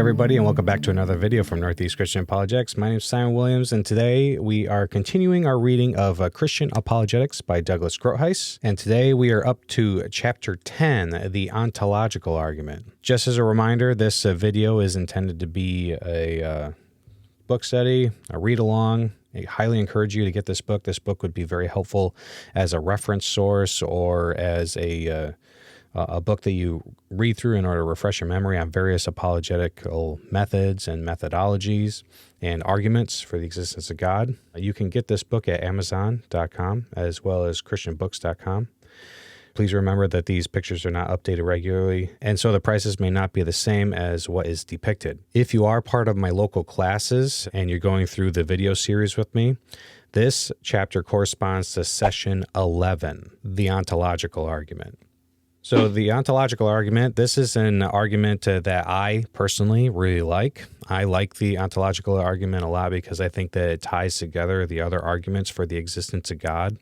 everybody, and welcome back to another video from Northeast Christian Apologetics. My name is Simon Williams, and today we are continuing our reading of Christian Apologetics by Douglas Groothuis. And today we are up to Chapter 10, the Ontological Argument. Just as a reminder, this video is intended to be a book study, a read-along. I highly encourage you to get this book. This book would be very helpful as a reference source or as a book that you read through in order to refresh your memory on various apologetical methods and methodologies and arguments for the existence of God. You can get this book at Amazon.com as well as ChristianBooks.com. Please remember that these pictures are not updated regularly, and so the prices may not be the same as what is depicted. If you are part of my local classes and you're going through the video series with me, this chapter corresponds to Session 11, the Ontological Argument. So the ontological argument, this is an argument that I personally really like. I like the ontological argument a lot because I think that it ties together the other arguments for the existence of God.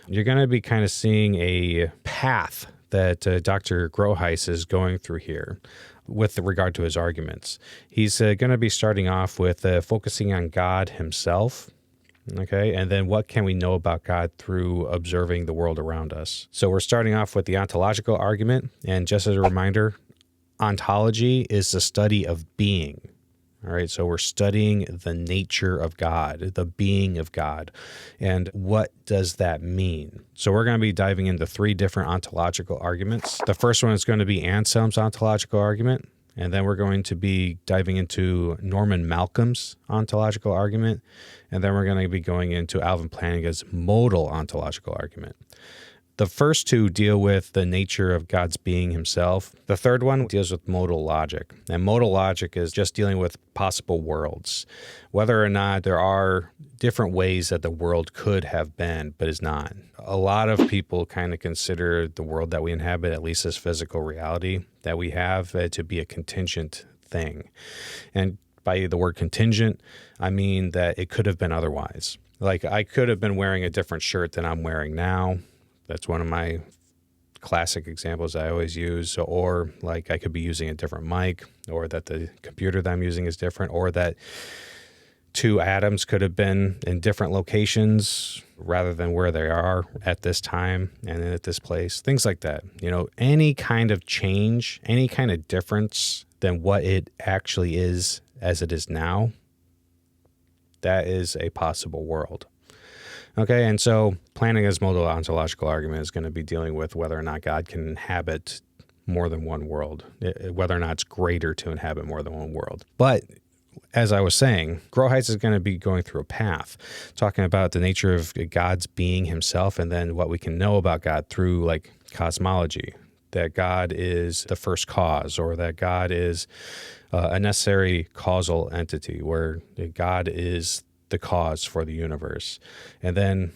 You're going to be kind of seeing a path that Dr. Groothuis is going through here with regard to his arguments. He's going to be starting off with focusing on God himself. Okay, and then what can we know about God through observing the world around us? So we're starting off with the ontological argument, and just as a reminder, ontology is the study of being. All right, so we're studying the nature of God, the being of God, and what does that mean? So we're going to be diving into three different ontological arguments. The first one is going to be Anselm's ontological argument. And then we're going to be diving into Norman Malcolm's ontological argument. And then we're going to be going into Alvin Plantinga's modal ontological argument. The first two deal with the nature of God's being himself. The third one deals with modal logic. And modal logic is just dealing with possible worlds, whether or not there are different ways that the world could have been, but is not. A lot of people kind of consider the world that we inhabit, at least this physical reality that we have, to be a contingent thing. And by the word contingent, I mean that it could have been otherwise. Like I could have been wearing a different shirt than I'm wearing now. That's one of my classic examples I always use. Or like I could be using a different mic, or that the computer that I'm using is different, or that two atoms could have been in different locations rather than where they are at this time and at this place, things like that. You know, any kind of change, any kind of difference than what it actually is as it is now, that is a possible world. Okay, and so Plantinga's modal ontological argument is going to be dealing with whether or not God can inhabit more than one world, whether or not it's greater to inhabit more than one world. But as I was saying, Groothuis is going to be going through a path, talking about the nature of God's being himself, and then what we can know about God through like cosmology, that God is the first cause, or that God is a necessary causal entity, where God is the cause for the universe. And then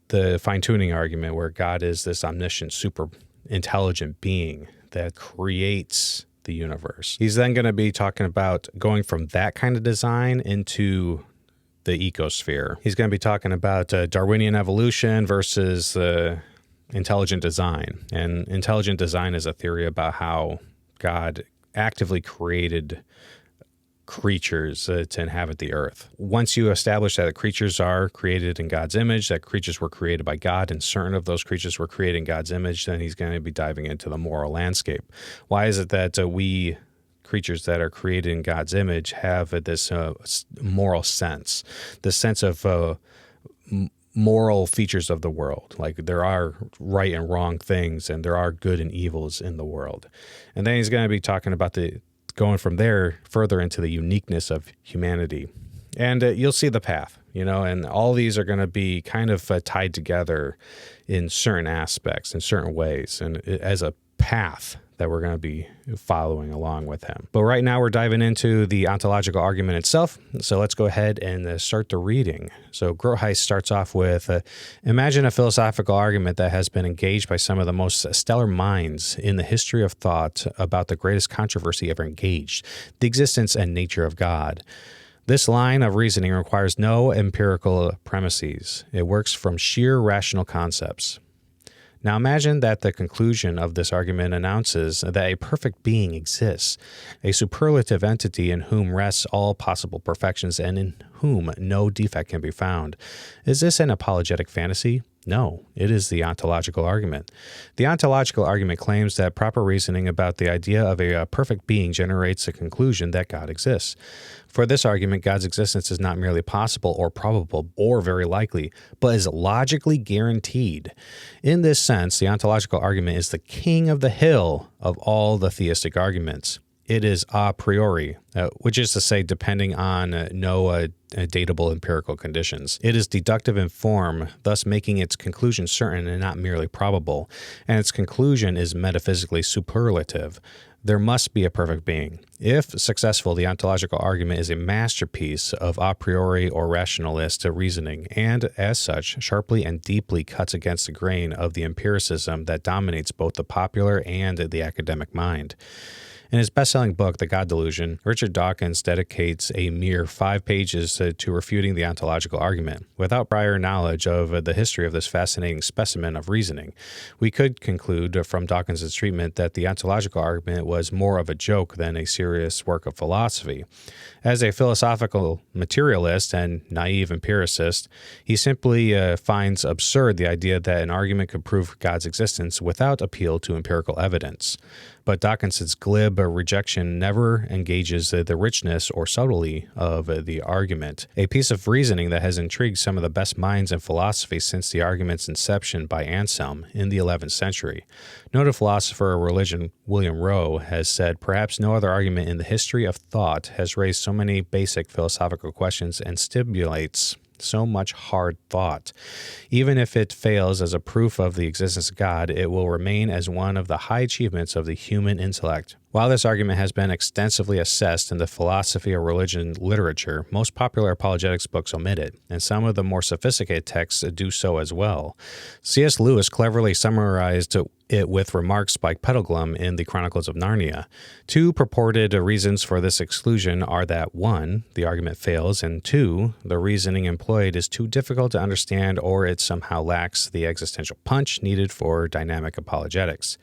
the fine-tuning argument, where God is this omniscient, super intelligent being that creates the universe. He's then going to be talking about going from that kind of design into the ecosphere. He's going to be talking about Darwinian evolution versus intelligent design. And intelligent design is a theory about how God actively created creatures to inhabit the earth. Once you establish that the creatures are created in God's image, that creatures were created by God, and certain of those creatures were created in God's image, then he's going to be diving into the moral landscape. Why is it that we creatures that are created in God's image have this moral sense, the sense of moral features of the world? Like there are right and wrong things, and there are good and evils in the world. And then he's going to be talking about going from there further into the uniqueness of humanity. And you'll see the path, you know, and all these are going to be kind of tied together in certain aspects, in certain ways, and as a path that we're going to be following along with him. But right now we're diving into the ontological argument itself. So let's go ahead and start the reading. So Groothuis starts off with, imagine a philosophical argument that has been engaged by some of the most stellar minds in the history of thought about the greatest controversy ever engaged, the existence and nature of God. This line of reasoning requires no empirical premises. It works from sheer rational concepts. Now imagine that the conclusion of this argument announces that a perfect being exists, a superlative entity in whom rests all possible perfections and in whom no defect can be found. Is this an apologetic fantasy? No, it is the ontological argument. The ontological argument claims that proper reasoning about the idea of a perfect being generates the conclusion that God exists. For this argument, God's existence is not merely possible or probable or very likely, but is logically guaranteed. In this sense, the ontological argument is the king of the hill of all the theistic arguments. It is a priori, which is to say, depending on no datable empirical conditions. It is deductive in form, thus making its conclusion certain and not merely probable, and its conclusion is metaphysically superlative. There must be a perfect being. If successful, the ontological argument is a masterpiece of a priori or rationalist reasoning, and as such, sharply and deeply cuts against the grain of the empiricism that dominates both the popular and the academic mind. In his best-selling book, The God Delusion, Richard Dawkins dedicates a mere 5 pages to refuting the ontological argument. Without prior knowledge of the history of this fascinating specimen of reasoning, we could conclude from Dawkins' treatment that the ontological argument was more of a joke than a serious work of philosophy. As a philosophical materialist and naive empiricist, he simply finds absurd the idea that an argument could prove God's existence without appeal to empirical evidence. But Dawkins' glib rejection never engages the richness or subtlety of the argument, a piece of reasoning that has intrigued some of the best minds in philosophy since the argument's inception by Anselm in the 11th century. Noted philosopher of religion William Rowe has said, "Perhaps no other argument in the history of thought has raised so many basic philosophical questions and stimulates so much hard thought. Even if it fails as a proof of the existence of God, it will remain as one of the high achievements of the human intellect." While this argument has been extensively assessed in the philosophy of religion literature, most popular apologetics books omit it, and some of the more sophisticated texts do so as well. C.S. Lewis cleverly summarized it with remarks by Petalglum in the Chronicles of Narnia. 2 purported reasons for this exclusion are that 1, the argument fails, and 2, the reasoning employed is too difficult to understand or it somehow lacks the existential punch needed for dynamic apologetics.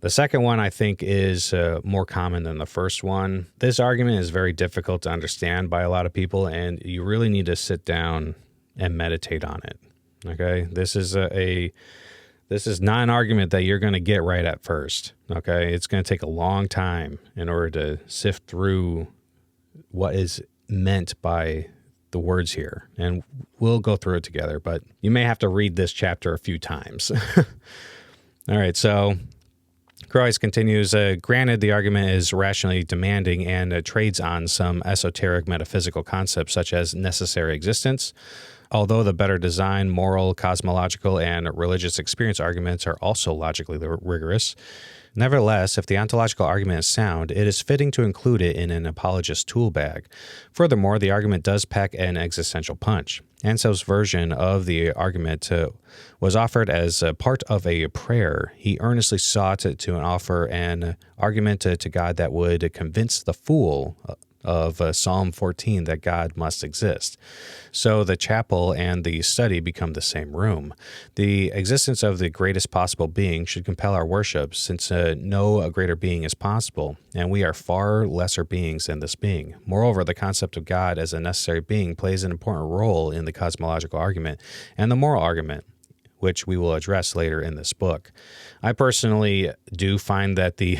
The second one, I think, is more common than the first one. This argument is very difficult to understand by a lot of people, and you really need to sit down and meditate on it. Okay? This is not an argument that you're going to get right at first. Okay? It's going to take a long time in order to sift through what is meant by the words here. And we'll go through it together, but you may have to read this chapter a few times. All right, so Groothuis continues, granted the argument is rationally demanding and trades on some esoteric metaphysical concepts such as necessary existence, although the better design, moral, cosmological, and religious experience arguments are also logically rigorous. Nevertheless, if the ontological argument is sound, it is fitting to include it in an apologist's tool bag. Furthermore, the argument does pack an existential punch. Anselm's version of the argument was offered as a part of a prayer. He earnestly sought to offer an argument to God that would convince the fool of Psalm 14 that God must exist. So the chapel and the study become the same room. The existence of the greatest possible being should compel our worship, since no greater being is possible, and we are far lesser beings than this being. Moreover, the concept of God as a necessary being plays an important role in the cosmological argument and the moral argument, which we will address later in this book. I personally do find that the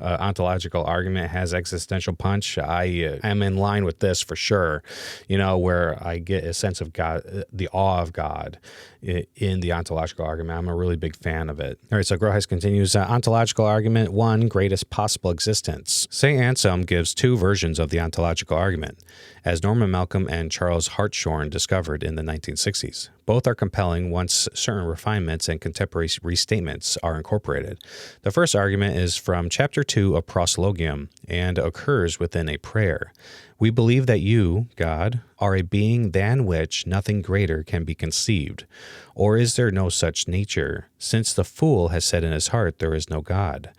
ontological argument has existential punch. I am in line with this for sure, where I get a sense of God, the awe of God in the ontological argument. I'm a really big fan of it. All right, so Groothuis continues, ontological argument 1, greatest possible existence. St. Anselm gives 2 versions of the ontological argument, as Norman Malcolm and Charles Hartshorne discovered in the 1960s. Both are compelling once certain refinements and contemporary restatements are incorporated. The first argument is from Chapter 2 of Proslogium and occurs within a prayer. We believe that you, God, are a being than which nothing greater can be conceived. Or is there no such nature, since the fool has said in his heart there is no God?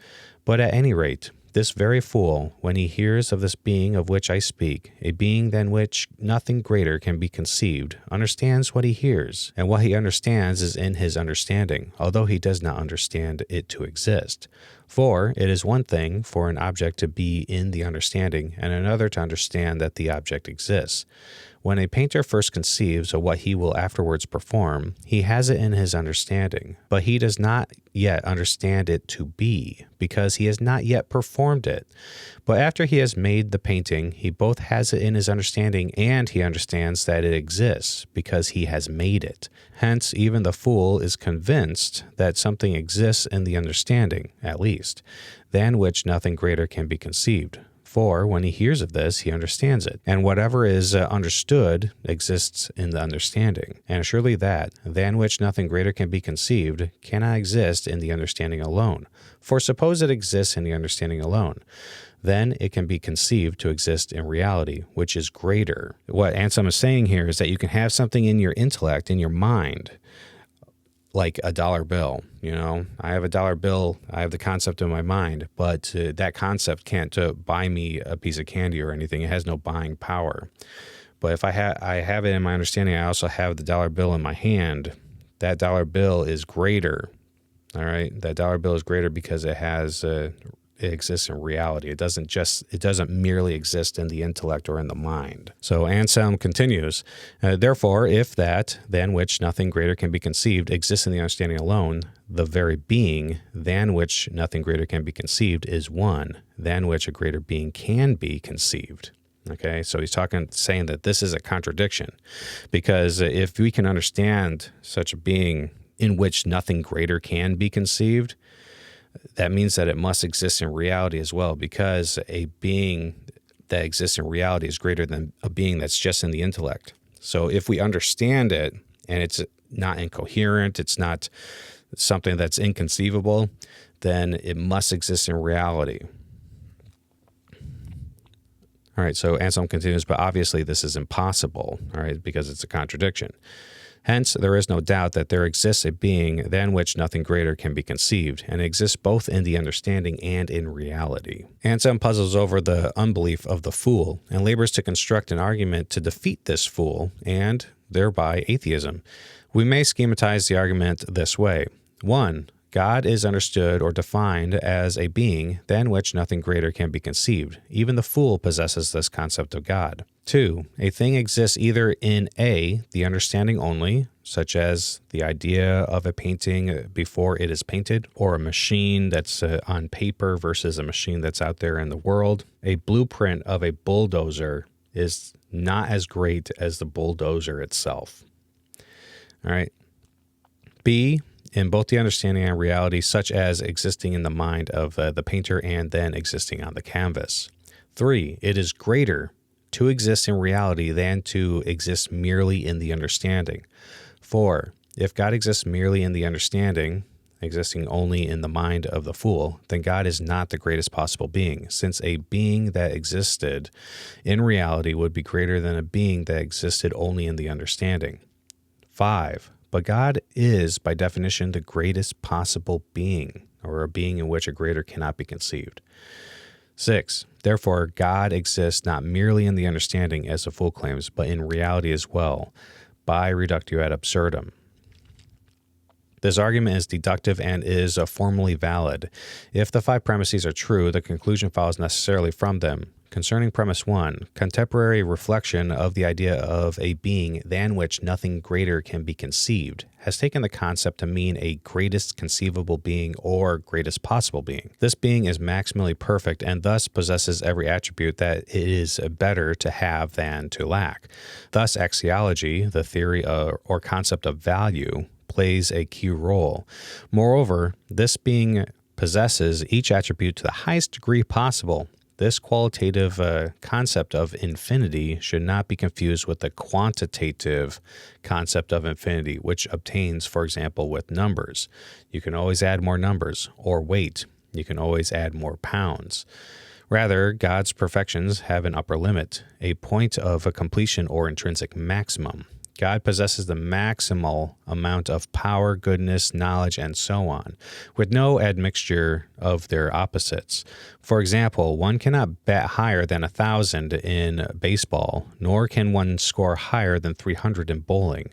But at any rate, this very fool, when he hears of this being of which I speak, a being than which nothing greater can be conceived, understands what he hears, and what he understands is in his understanding, although he does not understand it to exist. For it is one thing for an object to be in the understanding, and another to understand that the object exists. When a painter first conceives of what he will afterwards perform, he has it in his understanding, but he does not yet understand it to be, because he has not yet performed it. But after he has made the painting, he both has it in his understanding and he understands that it exists, because he has made it. Hence, even the fool is convinced that something exists in the understanding, at least, than which nothing greater can be conceived. For when he hears of this, he understands it, and whatever is understood exists in the understanding. And surely that, than which nothing greater can be conceived, cannot exist in the understanding alone. For suppose it exists in the understanding alone, then it can be conceived to exist in reality, which is greater. What Anselm is saying here is that you can have something in your intellect, in your mind, like a dollar bill. I have a dollar bill, I have the concept in my mind, but that concept can't buy me a piece of candy or anything. It has no buying power. But if I have it in my understanding, I also have the dollar bill in my hand. That dollar bill is greater. All right, that dollar bill is greater because it has it exists in reality. It doesn't merely exist in the intellect or in the mind. So Anselm continues, therefore, if that, than which nothing greater can be conceived, exists in the understanding alone, the very being, than which nothing greater can be conceived, is one, than which a greater being can be conceived. Okay, so he's saying that this is a contradiction, because if we can understand such a being in which nothing greater can be conceived, that means that it must exist in reality as well, because a being that exists in reality is greater than a being that's just in the intellect. So if we understand it and it's not incoherent, it's not something that's inconceivable, then it must exist in reality. All right, so Anselm continues, but obviously this is impossible, all right, because it's a contradiction. Hence, there is no doubt that there exists a being than which nothing greater can be conceived, and it exists both in the understanding and in reality. Anselm puzzles over the unbelief of the fool and labors to construct an argument to defeat this fool and, thereby, atheism. We may schematize the argument this way. 1. God is understood or defined as a being than which nothing greater can be conceived. Even the fool possesses this concept of God. 2. A thing exists either in A, the understanding only, such as the idea of a painting before it is painted, or a machine that's on paper versus a machine that's out there in the world. A blueprint of a bulldozer is not as great as the bulldozer itself. All right. B, in both the understanding and reality, such as existing in the mind of the painter and then existing on the canvas. 3, it is greater to exist in reality than to exist merely in the understanding. 4, if God exists merely in the understanding, existing only in the mind of the fool, then God is not the greatest possible being, since a being that existed in reality would be greater than a being that existed only in the understanding. 5, but God is, by definition, the greatest possible being, or a being in which a greater cannot be conceived. 6, therefore, God exists not merely in the understanding, as the fool claims, but in reality as well, by reductio ad absurdum. This argument is deductive and is formally valid. If the 5 premises are true, the conclusion follows necessarily from them. Concerning premise 1, contemporary reflection of the idea of a being than which nothing greater can be conceived has taken the concept to mean a greatest conceivable being or greatest possible being. This being is maximally perfect and thus possesses every attribute that it is better to have than to lack. Thus, axiology, the theory or concept of value, plays a key role. Moreover, this being possesses each attribute to the highest degree possible. This qualitative concept of infinity should not be confused with the quantitative concept of infinity, which obtains, for example, with numbers. You can always add more numbers, or weight. You can always add more pounds. Rather, God's perfections have an upper limit, a point of a completion or intrinsic maximum. God possesses the maximal amount of power, goodness, knowledge, and so on, with no admixture of their opposites. For example, one cannot bat higher than 1,000 in baseball, nor can one score higher than 300 in bowling.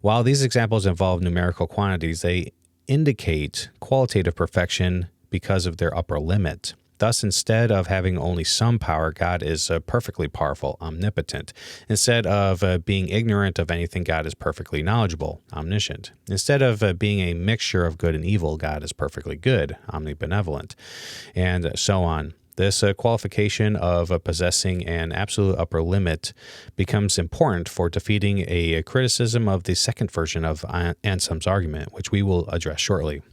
While these examples involve numerical quantities, they indicate qualitative perfection because of their upper limit. Thus, instead of having only some power, God is perfectly powerful, omnipotent. Instead of being ignorant of anything, God is perfectly knowledgeable, omniscient. Instead of being a mixture of good and evil, God is perfectly good, omnibenevolent, and so on. This qualification of possessing an absolute upper limit becomes important for defeating a criticism of the second version of Anselm's argument, which we will address shortly.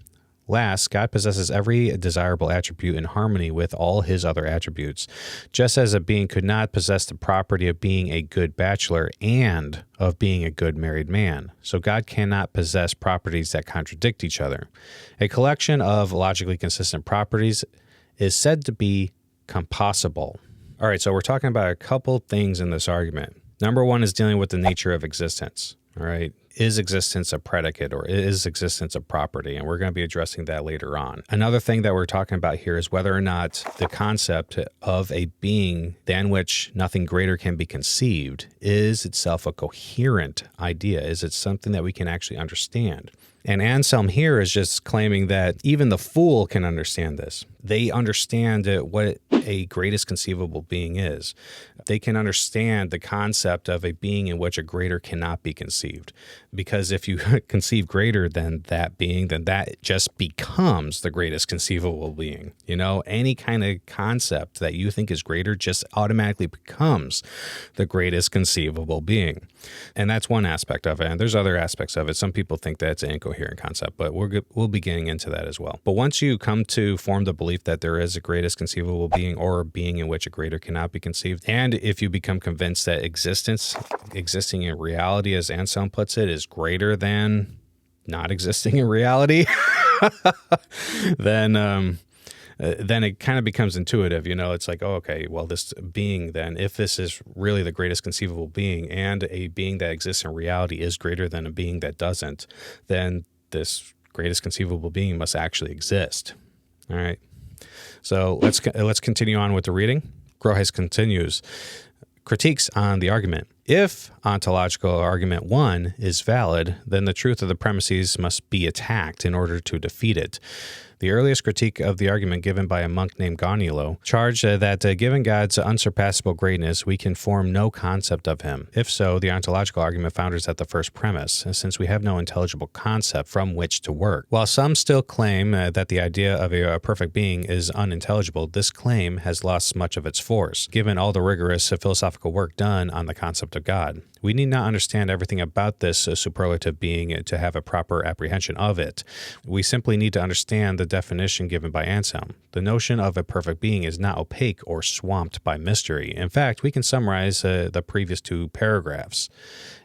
Last, God possesses every desirable attribute in harmony with all his other attributes, just as a being could not possess the property of being a good bachelor and of being a good married man. So God cannot possess properties that contradict each other. A collection of logically consistent properties is said to be compossible. All right, so we're talking about a couple things in this argument. Number one is dealing with the nature of existence. All right. Is existence a predicate or is existence a property? And we're going to be addressing that later on. Another thing that we're talking about here is whether or not the concept of a being than which nothing greater can be conceived is itself a coherent idea. Is it something that we can actually understand? And Anselm here is just claiming that even the fool can understand this. They understand what a greatest conceivable being is. They can understand the concept of a being in which a greater cannot be conceived. Because if you conceive greater than that being, then that just becomes the greatest conceivable being. You know, any kind of concept that you think is greater just automatically becomes the greatest conceivable being. And that's one aspect of it. And there's other aspects of it. Some people think that's an incoherent concept, but we'll be getting into that as well. But once you come to form the belief that there is a greatest conceivable being or a being in which a greater cannot be conceived, and if you become convinced that existing in reality, as Anselm puts it, is greater than not existing in reality, then it kind of becomes intuitive. You know, it's like, oh, okay, well, this being then, if this is really the greatest conceivable being and a being that exists in reality is greater than a being that doesn't, then this greatest conceivable being must actually exist. All right. So let's continue on with the reading. Groothuis continues. Critiques on the argument. If ontological argument 1 is valid, then the truth of the premises must be attacked in order to defeat it. The earliest critique of the argument given by a monk named Gaunilo charged that given God's unsurpassable greatness, we can form no concept of him. If so, the ontological argument founders at the first premise, since we have no intelligible concept from which to work. While some still claim that the idea of a perfect being is unintelligible, this claim has lost much of its force, given all the rigorous philosophical work done on the concept of God. We need not understand everything about this superlative being to have a proper apprehension of it. We simply need to understand the definition given by Anselm. The notion of a perfect being is not opaque or swamped by mystery. In fact, we can summarize the previous 2 paragraphs.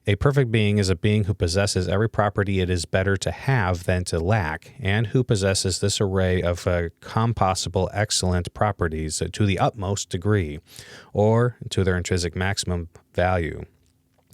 A perfect being is a being who possesses every property it is better to have than to lack, and who possesses this array of compossible excellent properties to the utmost degree, or to their intrinsic maximum value.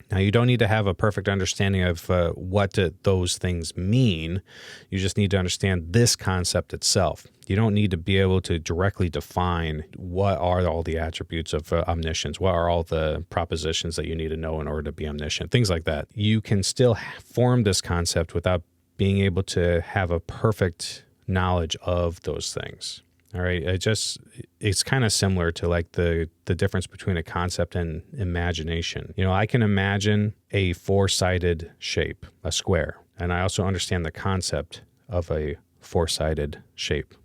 Now, you don't need to have a perfect understanding of what those things mean. You just need to understand this concept itself. You don't need to be able to directly define what are all the attributes of omniscience, what are all the propositions that you need to know in order to be omniscient, things like that. You can still form this concept without being able to have a perfect knowledge of those things. All right, it's kind of similar to like the difference between a concept and imagination. You know, I can imagine a 4-sided shape, a square, and I also understand the concept of a 4-sided shape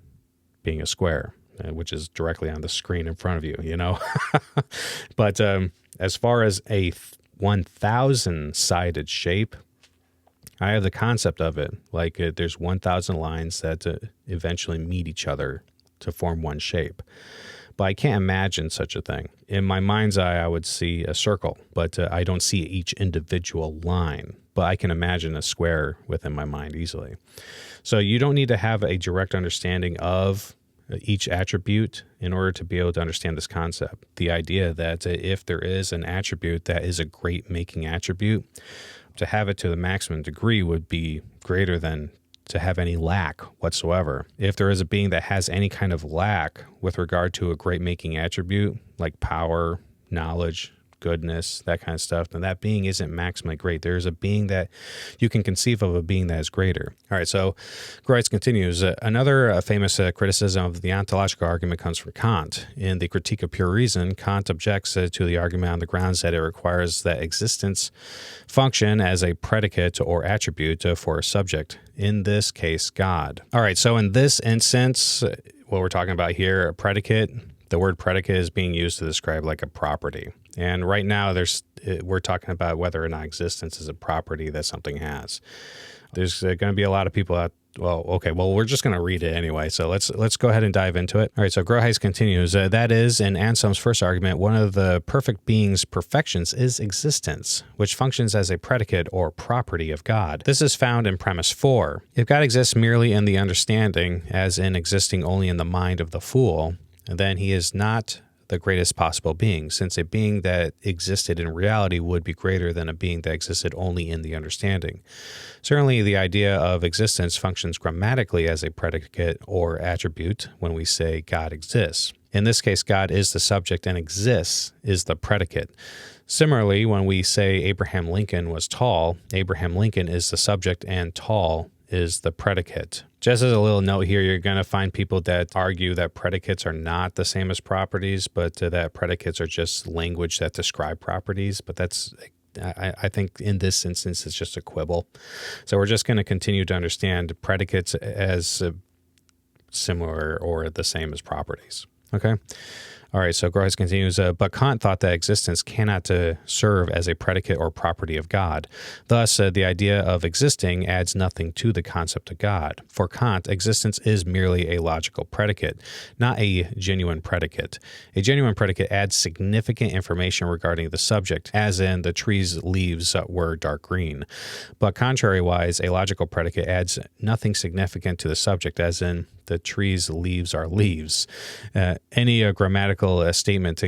being a square, which is directly on the screen in front of you, you know. But as far as a 1,000-sided shape, I have the concept of it. Like there's 1,000 lines that eventually meet each other to form one shape. But I can't imagine such a thing. In my mind's eye, I would see a circle, but I don't see each individual line. But I can imagine a square within my mind easily. So you don't need to have a direct understanding of each attribute in order to be able to understand this concept. The idea that if there is an attribute that is a great making attribute, to have it to the maximum degree would be greater than to have any lack whatsoever. If there is a being that has any kind of lack with regard to a great-making attribute, like power, knowledge, goodness, that kind of stuff, then that being isn't maximally great. There's a being that you can conceive of, a being that is greater. All right, so Groothuis continues. Another famous criticism of the ontological argument comes from Kant. In the Critique of Pure Reason, Kant objects to the argument on the grounds that it requires that existence function as a predicate or attribute for a subject, in this case, God. All right, so in this instance, what we're talking about here, a predicate, the word predicate is being used to describe like a property. And right now, we're talking about whether or not existence is a property that something has. There's going to be a lot of people out. We're just going to read it anyway. So let's go ahead and dive into it. All right. So Groothuis continues. That is, in Anselm's first argument, one of the perfect being's perfections is existence, which functions as a predicate or property of God. This is found in premise 4. If God exists merely in the understanding, as in existing only in the mind of the fool, then he is not the greatest possible being, since a being that existed in reality would be greater than a being that existed only in the understanding. Certainly, the idea of existence functions grammatically as a predicate or attribute when we say God exists. In this case, God is the subject and exists is the predicate. Similarly, when we say Abraham Lincoln was tall, Abraham Lincoln is the subject and tall is the predicate. Just as a little note here, you're going to find people that argue that predicates are not the same as properties, but that predicates are just language that describe properties. But that's, I think in this instance, it's just a quibble. So we're just going to continue to understand predicates as similar or the same as properties. Okay? All right, so Groothuis continues, but Kant thought that existence cannot serve as a predicate or property of God. Thus, the idea of existing adds nothing to the concept of God. For Kant, existence is merely a logical predicate, not a genuine predicate. A genuine predicate adds significant information regarding the subject, as in the tree's leaves were dark green. But contrariwise, a logical predicate adds nothing significant to the subject, as in the tree's leaves are leaves. Any grammatical statement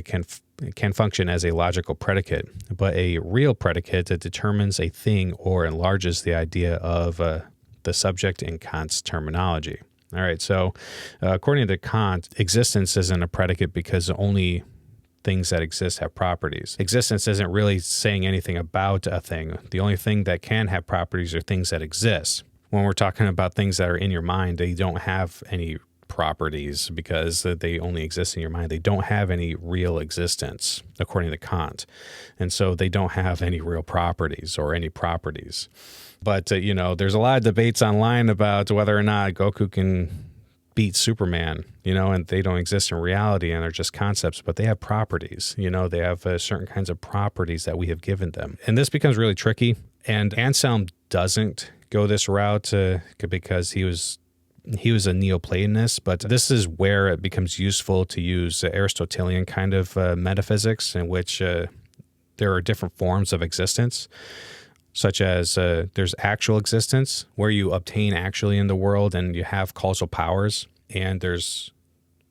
can function as a logical predicate, but a real predicate that determines a thing or enlarges the idea of the subject in Kant's terminology. All right, so according to Kant, existence isn't a predicate because only things that exist have properties. Existence isn't really saying anything about a thing. The only thing that can have properties are things that exist. When we're talking about things that are in your mind, they don't have any properties because they only exist in your mind. They don't have any real existence, according to Kant. And so they don't have any real properties or any properties. But, there's a lot of debates online about whether or not Goku can beat Superman, and they don't exist in reality and are just concepts, but they have properties. They have certain kinds of properties that we have given them. And this becomes really tricky. And Anselm doesn't go this route because he was a Neoplatonist, but this is where it becomes useful to use Aristotelian kind of metaphysics in which there are different forms of existence, such as there's actual existence, where you obtain actually in the world and you have causal powers, and there's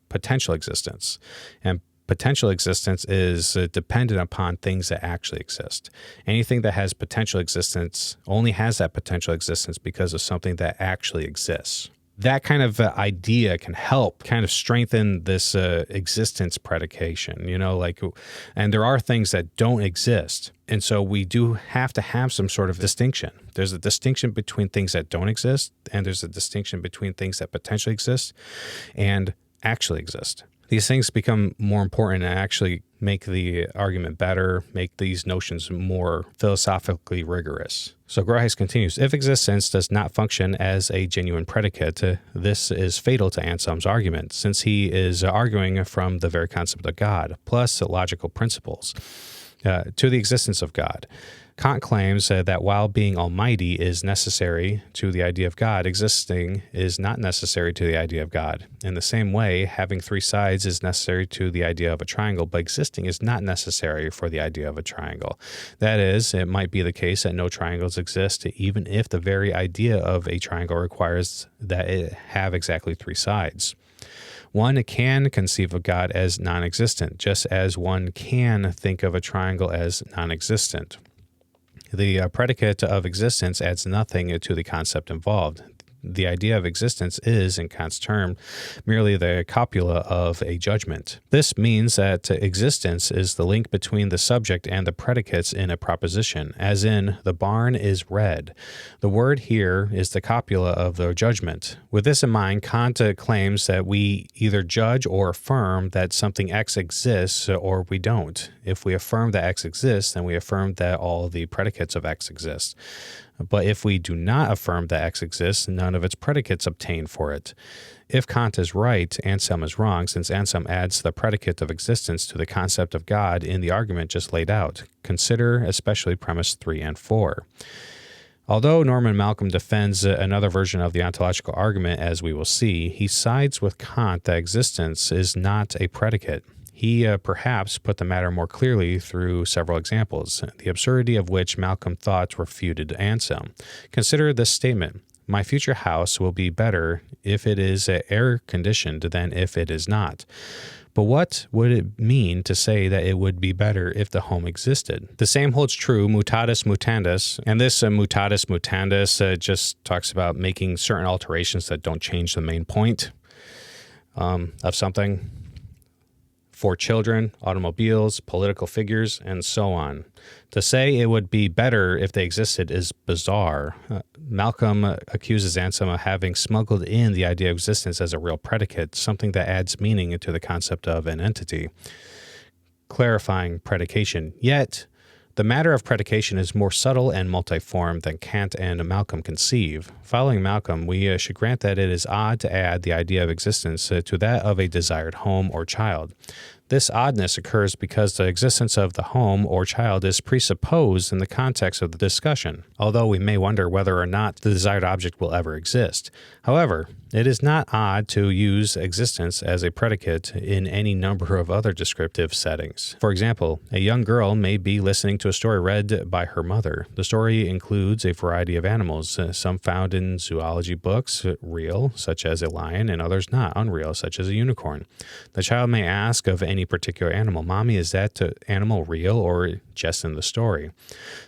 potential existence. And potential existence is dependent upon things that actually exist. Anything that has potential existence only has that potential existence because of something that actually exists. That kind of idea can help kind of strengthen this existence predication, and there are things that don't exist. And so we do have to have some sort of distinction. There's a distinction between things that don't exist, and there's a distinction between things that potentially exist and actually exist. These things become more important and actually make the argument better, make these notions more philosophically rigorous. So Groothuis continues, if existence does not function as a genuine predicate, this is fatal to Anselm's argument, since he is arguing from the very concept of God, plus logical principles, to the existence of God. Kant claims that while being almighty is necessary to the idea of God, existing is not necessary to the idea of God. In the same way, having three sides is necessary to the idea of a triangle, but existing is not necessary for the idea of a triangle. That is, it might be the case that no triangles exist, even if the very idea of a triangle requires that it have exactly three sides. One can conceive of God as non-existent, just as one can think of a triangle as non-existent. The predicate of existence adds nothing to the concept involved. The idea of existence is, in Kant's term, merely the copula of a judgment. This means that existence is the link between the subject and the predicates in a proposition, as in, the barn is red. The word here is the copula of the judgment. With this in mind, Kant claims that we either judge or affirm that something X exists or we don't. If we affirm that X exists, then we affirm that all the predicates of X exist. But if we do not affirm that X exists, none of its predicates obtain for it. If Kant is right, Anselm is wrong, since Anselm adds the predicate of existence to the concept of God in the argument just laid out. Consider especially premise 3 and 4. Although Norman Malcolm defends another version of the ontological argument, as we will see, he sides with Kant that existence is not a predicate. He perhaps put the matter more clearly through several examples, the absurdity of which Malcolm thought refuted Anselm. Consider this statement: my future house will be better if it is air-conditioned than if it is not. But what would it mean to say that it would be better if the home existed? The same holds true mutatis mutandis, and this mutatis mutandis just talks about making certain alterations that don't change the main point of something. For children, automobiles, political figures, and so on. To say it would be better if they existed is bizarre. Malcolm accuses Anselm of having smuggled in the idea of existence as a real predicate, something that adds meaning into the concept of an entity. Clarifying predication. Yet, the matter of predication is more subtle and multiform than Kant and Malcolm conceive. Following Malcolm, we should grant that it is odd to add the idea of existence to that of a desired home or child. This oddness occurs because the existence of the home or child is presupposed in the context of the discussion, although we may wonder whether or not the desired object will ever exist. However, it is not odd to use existence as a predicate in any number of other descriptive settings. For example, a young girl may be listening to a story read by her mother. The story includes a variety of animals, some found in zoology books, real, such as a lion, and others not, unreal, such as a unicorn. The child may ask of any particular animal, "Mommy, is that animal real or just in the story?"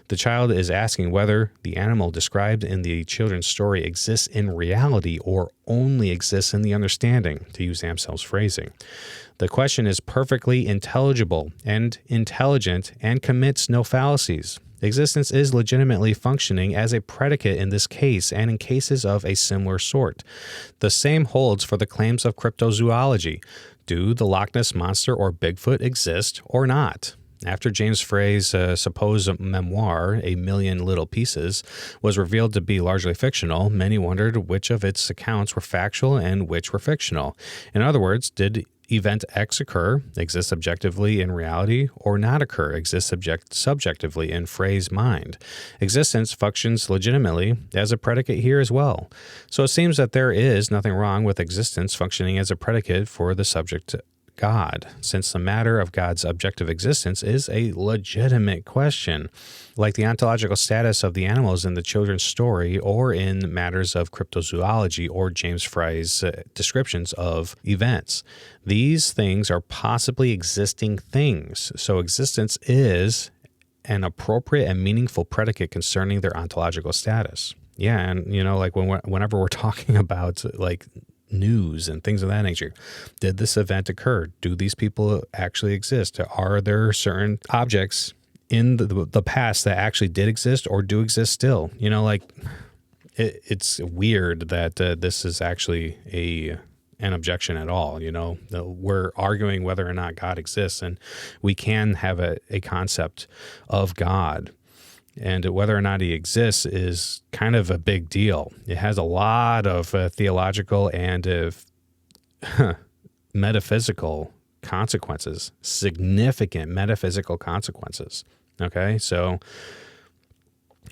The child is asking whether the animal described in the children's story exists in reality or only exists in the understanding, to use Anselm's phrasing. The question is perfectly intelligible and intelligent and commits no fallacies. Existence is legitimately functioning as a predicate in this case and in cases of a similar sort. The same holds for the claims of cryptozoology. Do the Loch Ness Monster or Bigfoot exist or not? After James Frey's supposed memoir, A Million Little Pieces, was revealed to be largely fictional, many wondered which of its accounts were factual and which were fictional. In other words, did event X occur, exist objectively in reality, or not occur, exist subjectively in Frey's mind? Existence functions legitimately as a predicate here as well. So it seems that there is nothing wrong with existence functioning as a predicate for the subject God, since the matter of God's objective existence is a legitimate question, like the ontological status of the animals in the children's story or in matters of cryptozoology or James Frey's descriptions of events. These things are possibly existing things, so existence is an appropriate and meaningful predicate concerning their ontological status. Yeah, and like whenever we're talking about like news and things of that nature. Did this event occur? Do these people actually exist? Are there certain objects in the past that actually did exist or do exist still? It's weird that this is actually an objection at all. We're arguing whether or not God exists, and we can have a concept of God. And whether or not he exists is kind of a big deal. It has a lot of theological and metaphysical consequences, significant metaphysical consequences. Okay, so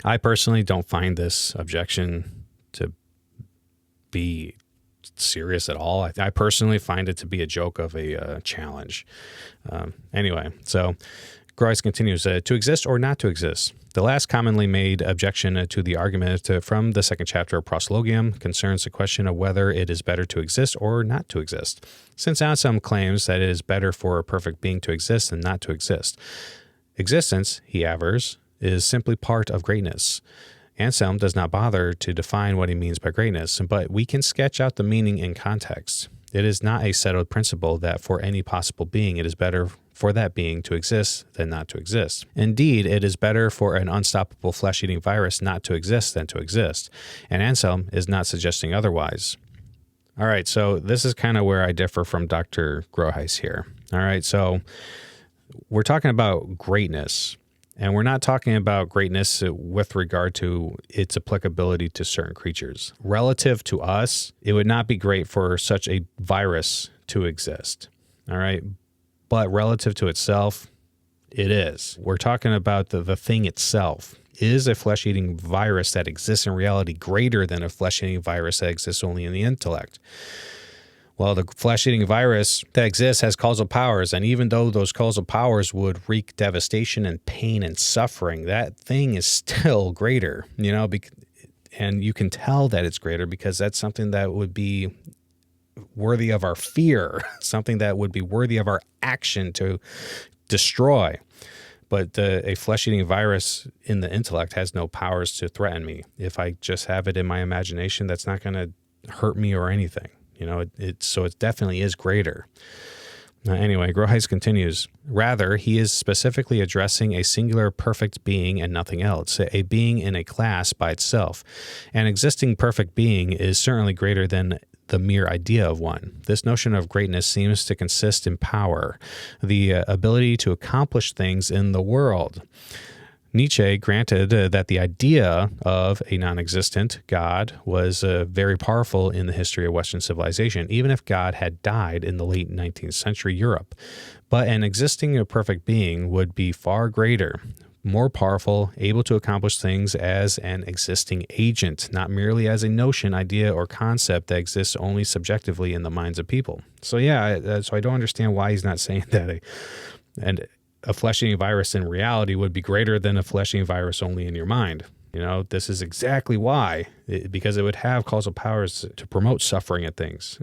I personally don't find this objection to be serious at all. I personally find it to be a joke of a challenge. Anyway, so Groothuis continues, to exist or not to exist. The last commonly made objection to the argument from the second chapter of Proslogium concerns the question of whether it is better to exist or not to exist. Since Anselm claims that it is better for a perfect being to exist than not to exist. Existence, he avers, is simply part of greatness. Anselm does not bother to define what he means by greatness, but we can sketch out the meaning in context. It is not a settled principle that for any possible being it is better for that being to exist than not to exist. Indeed, it is better for an unstoppable flesh-eating virus not to exist than to exist, and Anselm is not suggesting otherwise. All right, so this is kind of where I differ from Dr. Groothuis here. All right, so we're talking about greatness, and we're not talking about greatness with regard to its applicability to certain creatures. Relative to us, it would not be great for such a virus to exist, all right? But relative to itself, it is. We're talking about the thing itself. Is a flesh-eating virus that exists in reality greater than a flesh-eating virus that exists only in the intellect? Well, the flesh-eating virus that exists has causal powers, and even though those causal powers would wreak devastation and pain and suffering, that thing is still greater, and you can tell that it's greater because that's something that would be worthy of our fear, something that would be worthy of our action to destroy. But a flesh-eating virus in the intellect has no powers to threaten me. If I just have it in my imagination, that's not going to hurt me or anything. So it definitely is greater. Anyway, Groothuis continues, rather, he is specifically addressing a singular perfect being and nothing else, a being in a class by itself. An existing perfect being is certainly greater than the mere idea of one. This notion of greatness seems to consist in power, the ability to accomplish things in the world. Nietzsche granted that the idea of a non-existent God was very powerful in the history of Western civilization, even if God had died in the late 19th century Europe. But an existing perfect being would be far greater, more powerful, able to accomplish things as an existing agent, not merely as a notion, idea, or concept that exists only subjectively in the minds of people. So so I don't understand why he's not saying that a flesh-eating virus in reality would be greater than a flesh-eating virus only in your mind. This is exactly why, because it would have causal powers to promote suffering and things,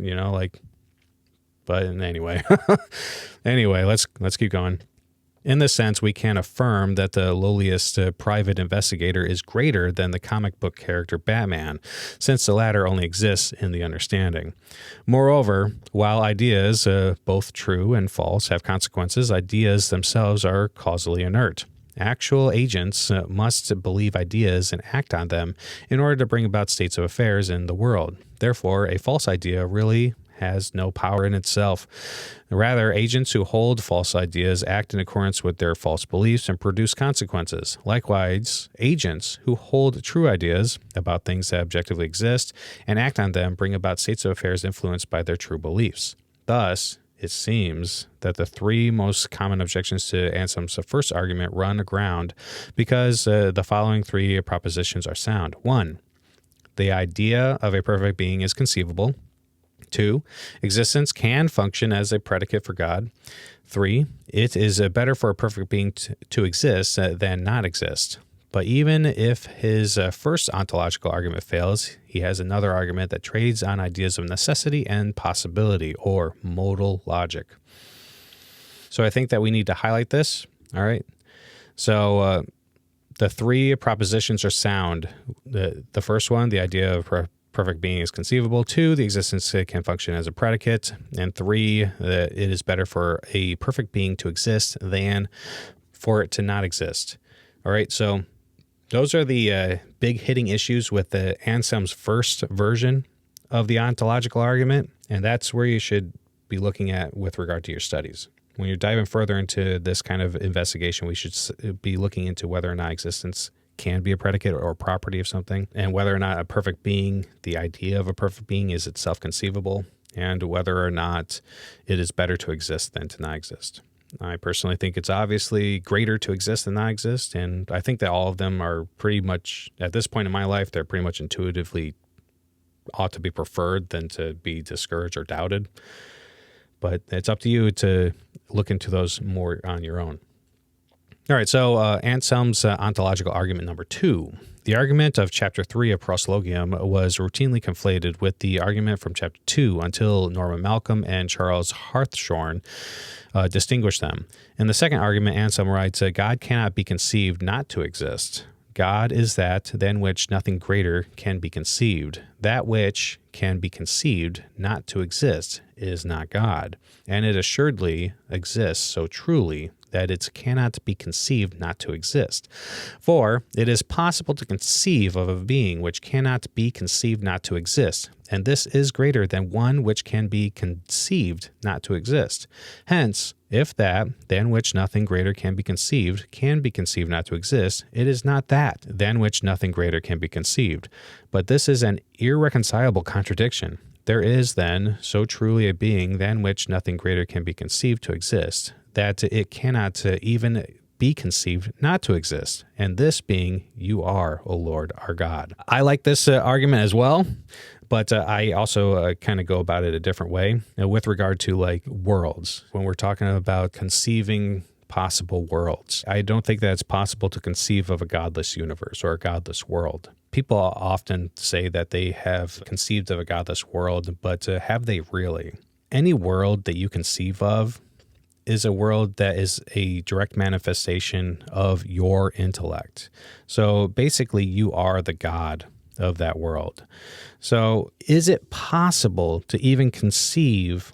but anyway, let's keep going. In this sense, we can affirm that the lowliest private investigator is greater than the comic book character Batman, since the latter only exists in the understanding. Moreover, while ideas, both true and false, have consequences, ideas themselves are causally inert. Actual agents must believe ideas and act on them in order to bring about states of affairs in the world. Therefore, a false idea really has no power in itself. Rather, agents who hold false ideas act in accordance with their false beliefs and produce consequences. Likewise, agents who hold true ideas about things that objectively exist and act on them bring about states of affairs influenced by their true beliefs. Thus, it seems that the three most common objections to Anselm's first argument run aground because the following three propositions are sound. 1. The idea of a perfect being is conceivable. 2. Existence can function as a predicate for God. 3. It is better for a perfect being to exist than not exist. But even if his first ontological argument fails, he has another argument that trades on ideas of necessity and possibility, or modal logic. So I think that we need to highlight this. All right. So the three propositions are sound. The first one, the idea of perfect being is conceivable. 2, the existence can function as a predicate. And 3, that it is better for a perfect being to exist than for it to not exist. All right, so those are the big hitting issues with Anselm's first version of the ontological argument, and that's where you should be looking at with regard to your studies. When you're diving further into this kind of investigation, we should be looking into whether or not existence can be a predicate or a property of something, and whether or not a perfect being, the idea of a perfect being, is itself conceivable, and whether or not it is better to exist than to not exist. I personally think it's obviously greater to exist than not exist, and I think that all of them are pretty much, at this point in my life, they're pretty much intuitively ought to be preferred than to be discouraged or doubted. But it's up to you to look into those more on your own. All right, so Anselm's ontological argument number 2. The argument of Chapter 3 of Proslogium was routinely conflated with the argument from Chapter 2 until Norman Malcolm and Charles Hartshorne distinguished them. In the second argument, Anselm writes, God cannot be conceived not to exist. God is that than which nothing greater can be conceived. That which can be conceived not to exist is not God, and it assuredly exists so truly that it cannot be conceived not to exist. For it is possible to conceive of a being which cannot be conceived not to exist, and this is greater than one which can be conceived not to exist. Hence, if that, than which nothing greater can be conceived not to exist, it is not that, than which nothing greater can be conceived. But this is an irreconcilable contradiction. There is, then, so truly a being than which nothing greater can be conceived to exist, that it cannot even be conceived not to exist. And this being you are, O Lord, our God. I like this argument as well, but I also kind of go about it a different way with regard to like worlds. When we're talking about conceiving possible worlds, I don't think that it's possible to conceive of a godless universe or a godless world. People often say that they have conceived of a godless world, but have they really? Any world that you conceive of is a world that is a direct manifestation of your intellect. So basically, you are the God of that world. So is it possible to even conceive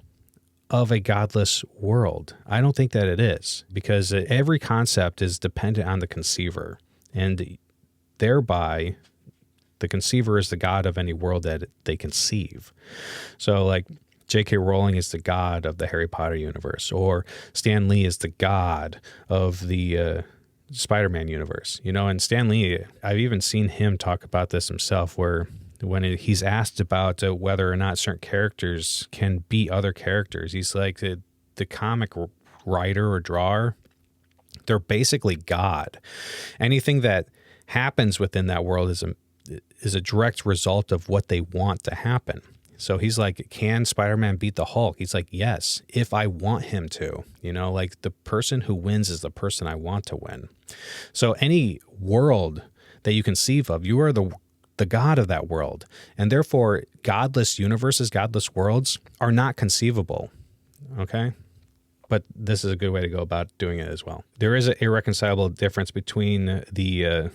of a godless world? I don't think that it is, because every concept is dependent on the conceiver, and thereby the conceiver is the God of any world that they conceive. So like J.K. Rowling is the God of the Harry Potter universe, or Stan Lee is the God of the Spider-Man universe. You know, and Stan Lee, I've even seen him talk about this himself, where when he's asked about whether or not certain characters can be other characters, he's like, the comic writer or drawer, they're basically God. Anything that happens within that world is a direct result of what they want to happen. So he's like, can Spider-Man beat the Hulk? He's like, yes, if I want him to. You know, like the person who wins is the person I want to win. So any world that you conceive of, you are the God of that world. And therefore, godless universes, godless worlds are not conceivable. Okay? But this is a good way to go about doing it as well. There is an irreconcilable difference between the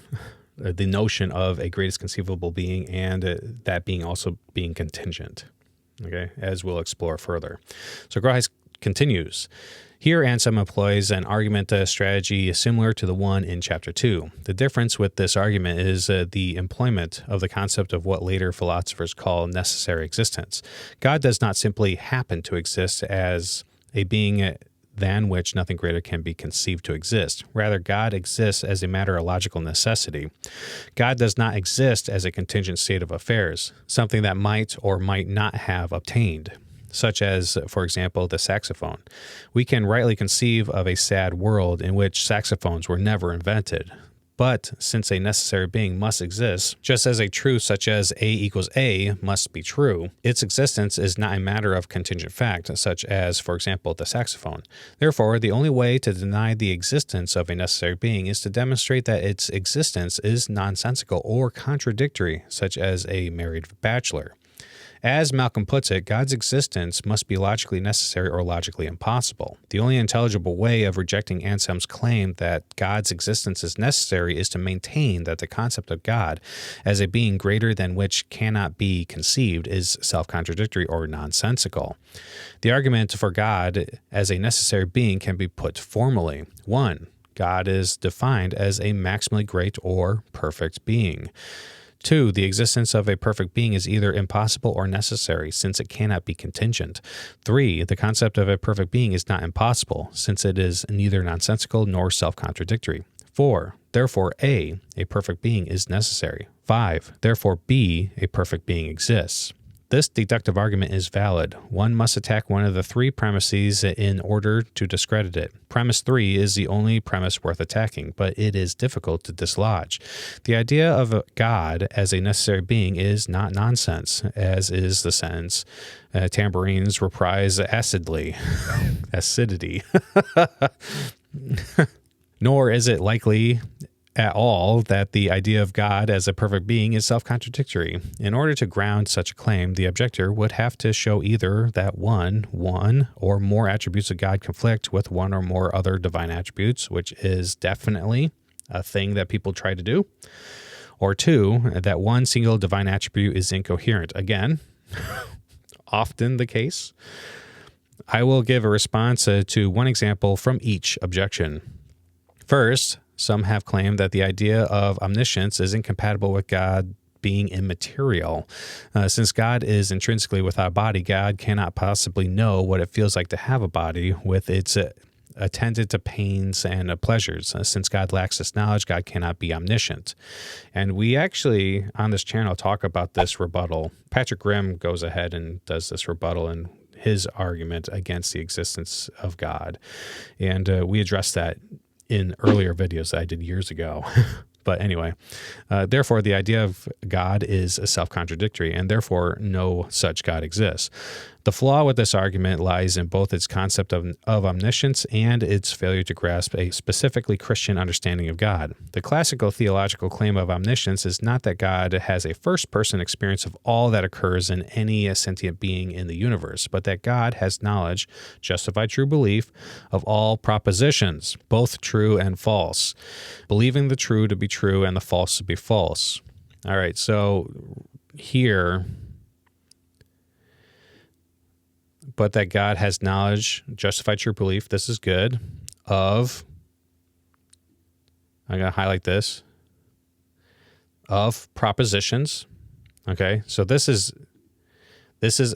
notion of a greatest conceivable being and that being also being contingent, okay, as we'll explore further. So Groothuis continues. Here, Anselm employs an argument strategy similar to the one in Chapter 2. The difference with this argument is the employment of the concept of what later philosophers call necessary existence. God does not simply happen to exist as a being than which nothing greater can be conceived to exist. Rather, God exists as a matter of logical necessity. God does not exist as a contingent state of affairs, something that might or might not have obtained, such as, for example, the saxophone. We can rightly conceive of a sad world in which saxophones were never invented. But since a necessary being must exist, just as a truth such as A equals A must be true, its existence is not a matter of contingent fact, such as, for example, the saxophone. Therefore, the only way to deny the existence of a necessary being is to demonstrate that its existence is nonsensical or contradictory, such as a married bachelor. As Malcolm puts it, God's existence must be logically necessary or logically impossible. The only intelligible way of rejecting Anselm's claim that God's existence is necessary is to maintain that the concept of God as a being greater than which cannot be conceived is self-contradictory or nonsensical. The argument for God as a necessary being can be put formally. 1. God is defined as a maximally great or perfect being. 2. The existence of a perfect being is either impossible or necessary, since it cannot be contingent. 3. The concept of a perfect being is not impossible, since it is neither nonsensical nor self-contradictory. 4. Therefore, A, a perfect being, is necessary. 5. Therefore, B, a perfect being, exists. This deductive argument is valid. One must attack one of the three premises in order to discredit it. Premise 3 is the only premise worth attacking, but it is difficult to dislodge. The idea of a God as a necessary being is not nonsense, as is the sentence, tambourines reprise acidity. Nor is it likely at all that the idea of God as a perfect being is self-contradictory. In order to ground such a claim, the objector would have to show either that one or more attributes of God conflict with one or more other divine attributes, which is definitely a thing that people try to do, or two, that one single divine attribute is incoherent. Again, often the case. I will give a response to one example from each objection. First, some have claimed that the idea of omniscience is incompatible with God being immaterial. Since God is intrinsically without a body, God cannot possibly know what it feels like to have a body with its attendant pains and pleasures. Since God lacks this knowledge, God cannot be omniscient. And we actually, on this channel, talk about this rebuttal. Patrick Grimm goes ahead and does this rebuttal in his argument against the existence of God. And we addressed that in earlier videos that I did years ago. But anyway, therefore, the idea of God is self-contradictory, and therefore no such God exists. The flaw with this argument lies in both its concept of omniscience and its failure to grasp a specifically Christian understanding of God. The classical theological claim of omniscience is not that God has a first-person experience of all that occurs in any sentient being in the universe, but that God has knowledge, justified true belief, of all propositions, both true and false, believing the true to be true and the false to be false. All right, so here, but that God has knowledge, justified true belief, this is good, of, I'm going to highlight this, of propositions. Okay, so this is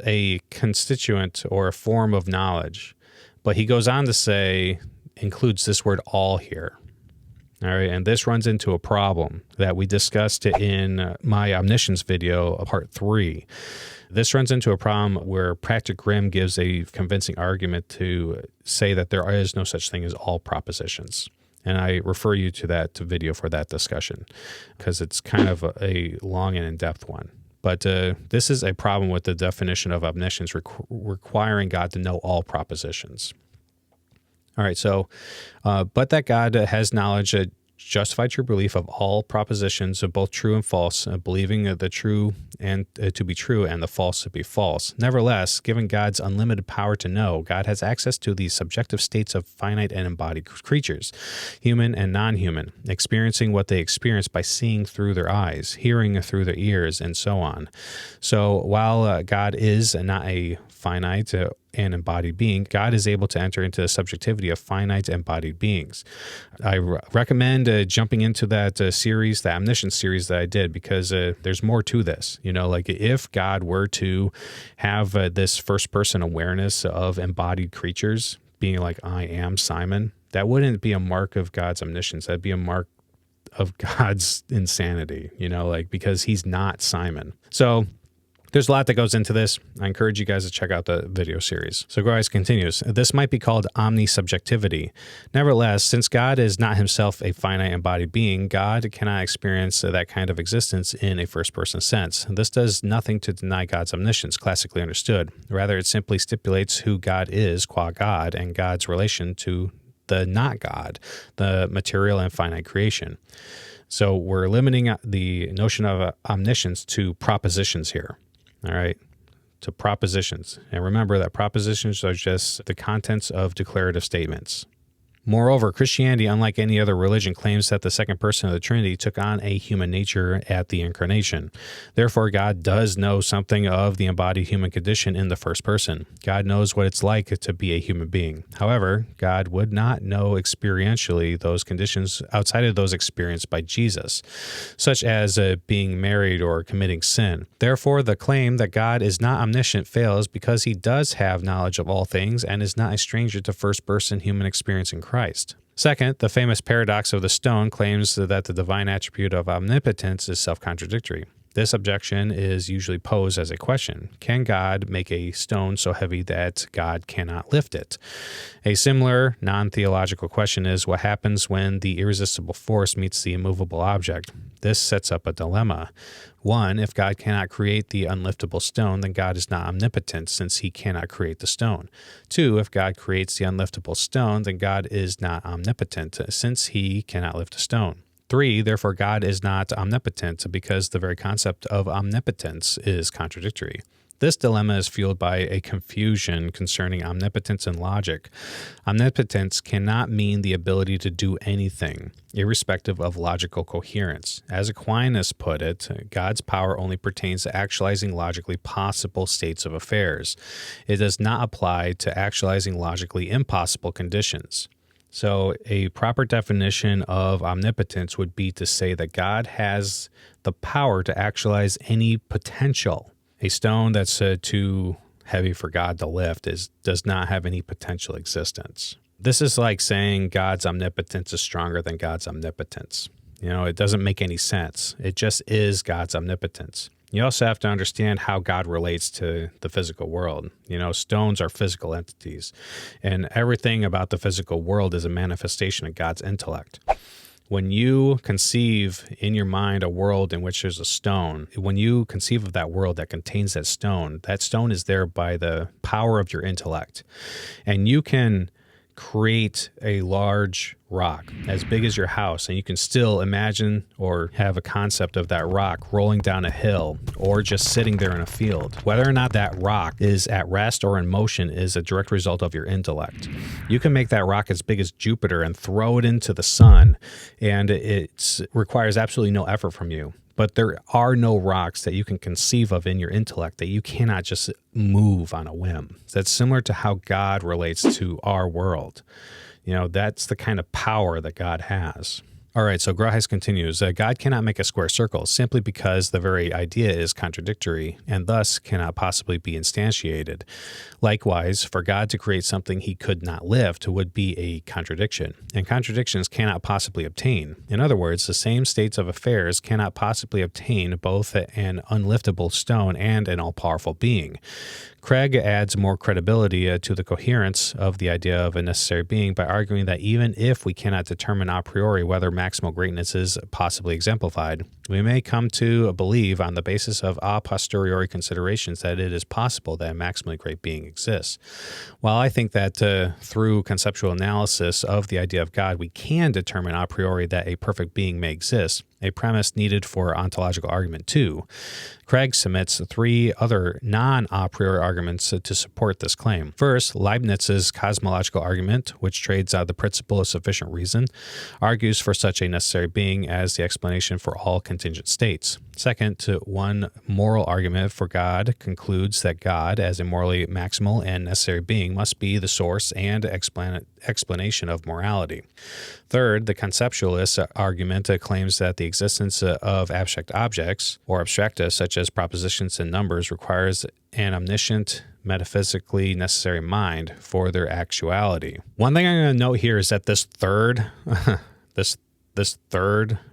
a constituent or a form of knowledge, but he goes on to say, includes this word all here. All right, and this runs into a problem that we discussed in my omniscience video, part 3. This runs into a problem where Patrick Grimm gives a convincing argument to say that there is no such thing as all propositions. And I refer you to that video for that discussion because it's kind of a long and in-depth one. But this is a problem with the definition of omniscience requiring God to know all propositions. All right, so, but that God has knowledge, justified true belief of all propositions of both true and false, believing the true and to be true and the false to be false. Nevertheless, given God's unlimited power to know, God has access to the subjective states of finite and embodied creatures, human and non-human, experiencing what they experience by seeing through their eyes, hearing through their ears, and so on. So while God is not a finite and embodied being, God is able to enter into the subjectivity of finite embodied beings. I recommend jumping into that series, the omniscience series that I did, because there's more to this. You know, like if God were to have this first person awareness of embodied creatures, being like, I am Simon, that wouldn't be a mark of God's omniscience. That'd be a mark of God's insanity, you know, like, because he's not Simon. So there's a lot that goes into this. I encourage you guys to check out the video series. So Groothuis continues, this might be called omnisubjectivity. Nevertheless, since God is not himself a finite embodied being, God cannot experience that kind of existence in a first-person sense. This does nothing to deny God's omniscience, classically understood. Rather, it simply stipulates who God is qua God and God's relation to the not God, the material and finite creation. So we're limiting the notion of omniscience to propositions here. All right, to propositions. And remember that propositions are just the contents of declarative statements. Moreover, Christianity, unlike any other religion, claims that the second person of the Trinity took on a human nature at the incarnation. Therefore, God does know something of the embodied human condition in the first person. God knows what it's like to be a human being. However, God would not know experientially those conditions outside of those experienced by Jesus, such as being married or committing sin. Therefore, the claim that God is not omniscient fails because he does have knowledge of all things and is not a stranger to first-person human experience in Christ. Second, the famous paradox of the stone claims that the divine attribute of omnipotence is self-contradictory. This objection is usually posed as a question. Can God make a stone so heavy that God cannot lift it? A similar non-theological question is what happens when the irresistible force meets the immovable object? This sets up a dilemma. One, if God cannot create the unliftable stone, then God is not omnipotent since he cannot create the stone. Two, if God creates the unliftable stone, then God is not omnipotent since he cannot lift a stone. 3, therefore God is not omnipotent because the very concept of omnipotence is contradictory. This dilemma is fueled by a confusion concerning omnipotence and logic. Omnipotence cannot mean the ability to do anything, irrespective of logical coherence. As Aquinas put it, God's power only pertains to actualizing logically possible states of affairs. It does not apply to actualizing logically impossible conditions. So a proper definition of omnipotence would be to say that God has the power to actualize any potential. A stone that's too heavy for God to lift does not have any potential existence. This is like saying God's omnipotence is stronger than God's omnipotence. It doesn't make any sense. It just is God's omnipotence. You also have to understand how God relates to the physical world. Stones are physical entities, and everything about the physical world is a manifestation of God's intellect. When you conceive in your mind a world in which there's a stone, when you conceive of that world that contains that stone is there by the power of your intellect. And you can create a large rock as big as your house, and you can still imagine or have a concept of that rock rolling down a hill or just sitting there in a field. Whether or not that rock is at rest or in motion is a direct result of your intellect. You can make that rock as big as Jupiter and throw it into the sun, and it requires absolutely no effort from you. But there are no rocks that you can conceive of in your intellect that you cannot just move on a whim. That's similar to how God relates to our world. That's the kind of power that God has. All right, so Groothuis continues, God cannot make a square circle simply because the very idea is contradictory and thus cannot possibly be instantiated. Likewise, for God to create something he could not lift would be a contradiction, and contradictions cannot possibly obtain. In other words, the same states of affairs cannot possibly obtain both an unliftable stone and an all-powerful being. Craig adds more credibility to the coherence of the idea of a necessary being by arguing that even if we cannot determine a priori whether maximal greatness is possibly exemplified, we may come to believe on the basis of a posteriori considerations that it is possible that a maximally great being exists. While I think that through conceptual analysis of the idea of God, we can determine a priori that a perfect being may exist, a premise needed for ontological argument 2. Craig submits 3 other non-a priori arguments to support this claim. First, Leibniz's cosmological argument, which trades out the principle of sufficient reason, argues for such a necessary being as the explanation for all contingent states. Second, one moral argument for God concludes that God, as a morally maximal and necessary being, must be the source and explanation of morality. Third, the conceptualist argument claims that the existence of abstract objects, or abstracta, such as propositions and numbers, requires an omniscient, metaphysically necessary mind for their actuality. One thing I'm going to note here is that this third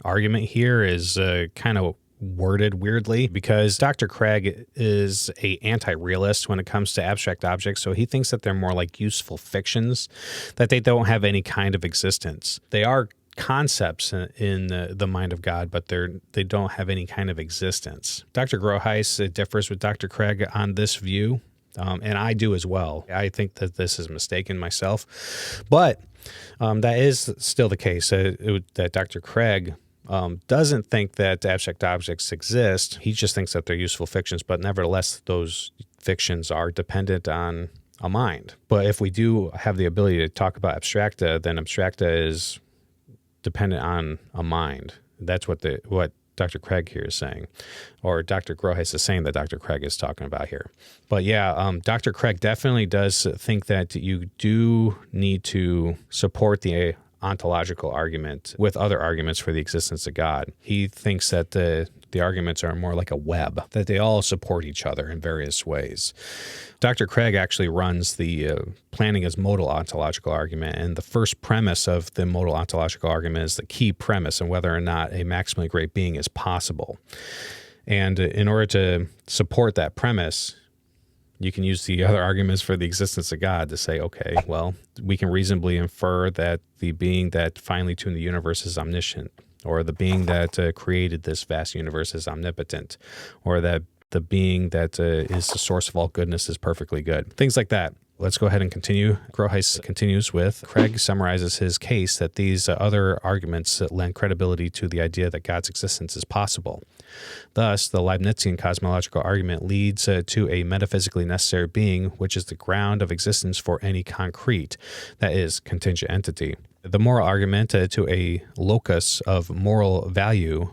argument here is kind of worded weirdly, because Dr. Craig is an anti-realist when it comes to abstract objects, so he thinks that they're more like useful fictions, that they don't have any kind of existence. They are concepts in the mind of God, but they don't have any kind of existence. Dr. Groothuis differs with Dr. Craig on this view, and I do as well. I think that this is mistaken myself, but that is still the case, that Dr. Craig doesn't think that abstract objects exist. He just thinks that they're useful fictions, but nevertheless, those fictions are dependent on a mind. But if we do have the ability to talk about abstracta, then abstracta is dependent on a mind. That's what Dr. Craig here is saying, or Dr. Groothuis is saying that Dr. Craig is talking about here. But yeah, Dr. Craig definitely does think that you do need to support the ontological argument with other arguments for the existence of God. He thinks that the arguments are more like a web, that they all support each other in various ways. Dr. Craig actually runs the Plantinga's modal ontological argument, and the first premise of the modal ontological argument is the key premise on whether or not a maximally great being is possible. And in order to support that premise, you can use the other arguments for the existence of God to say, okay, well, we can reasonably infer that the being that finely tuned the universe is omniscient, or the being that created this vast universe is omnipotent, or that The being that is the source of all goodness is perfectly good. Things like that. Let's go ahead and continue. Groothuis continues with, Craig summarizes his case that these other arguments lend credibility to the idea that God's existence is possible. Thus, the Leibnizian cosmological argument leads to a metaphysically necessary being, which is the ground of existence for any concrete, that is, contingent entity. The moral argument to a locus of moral value,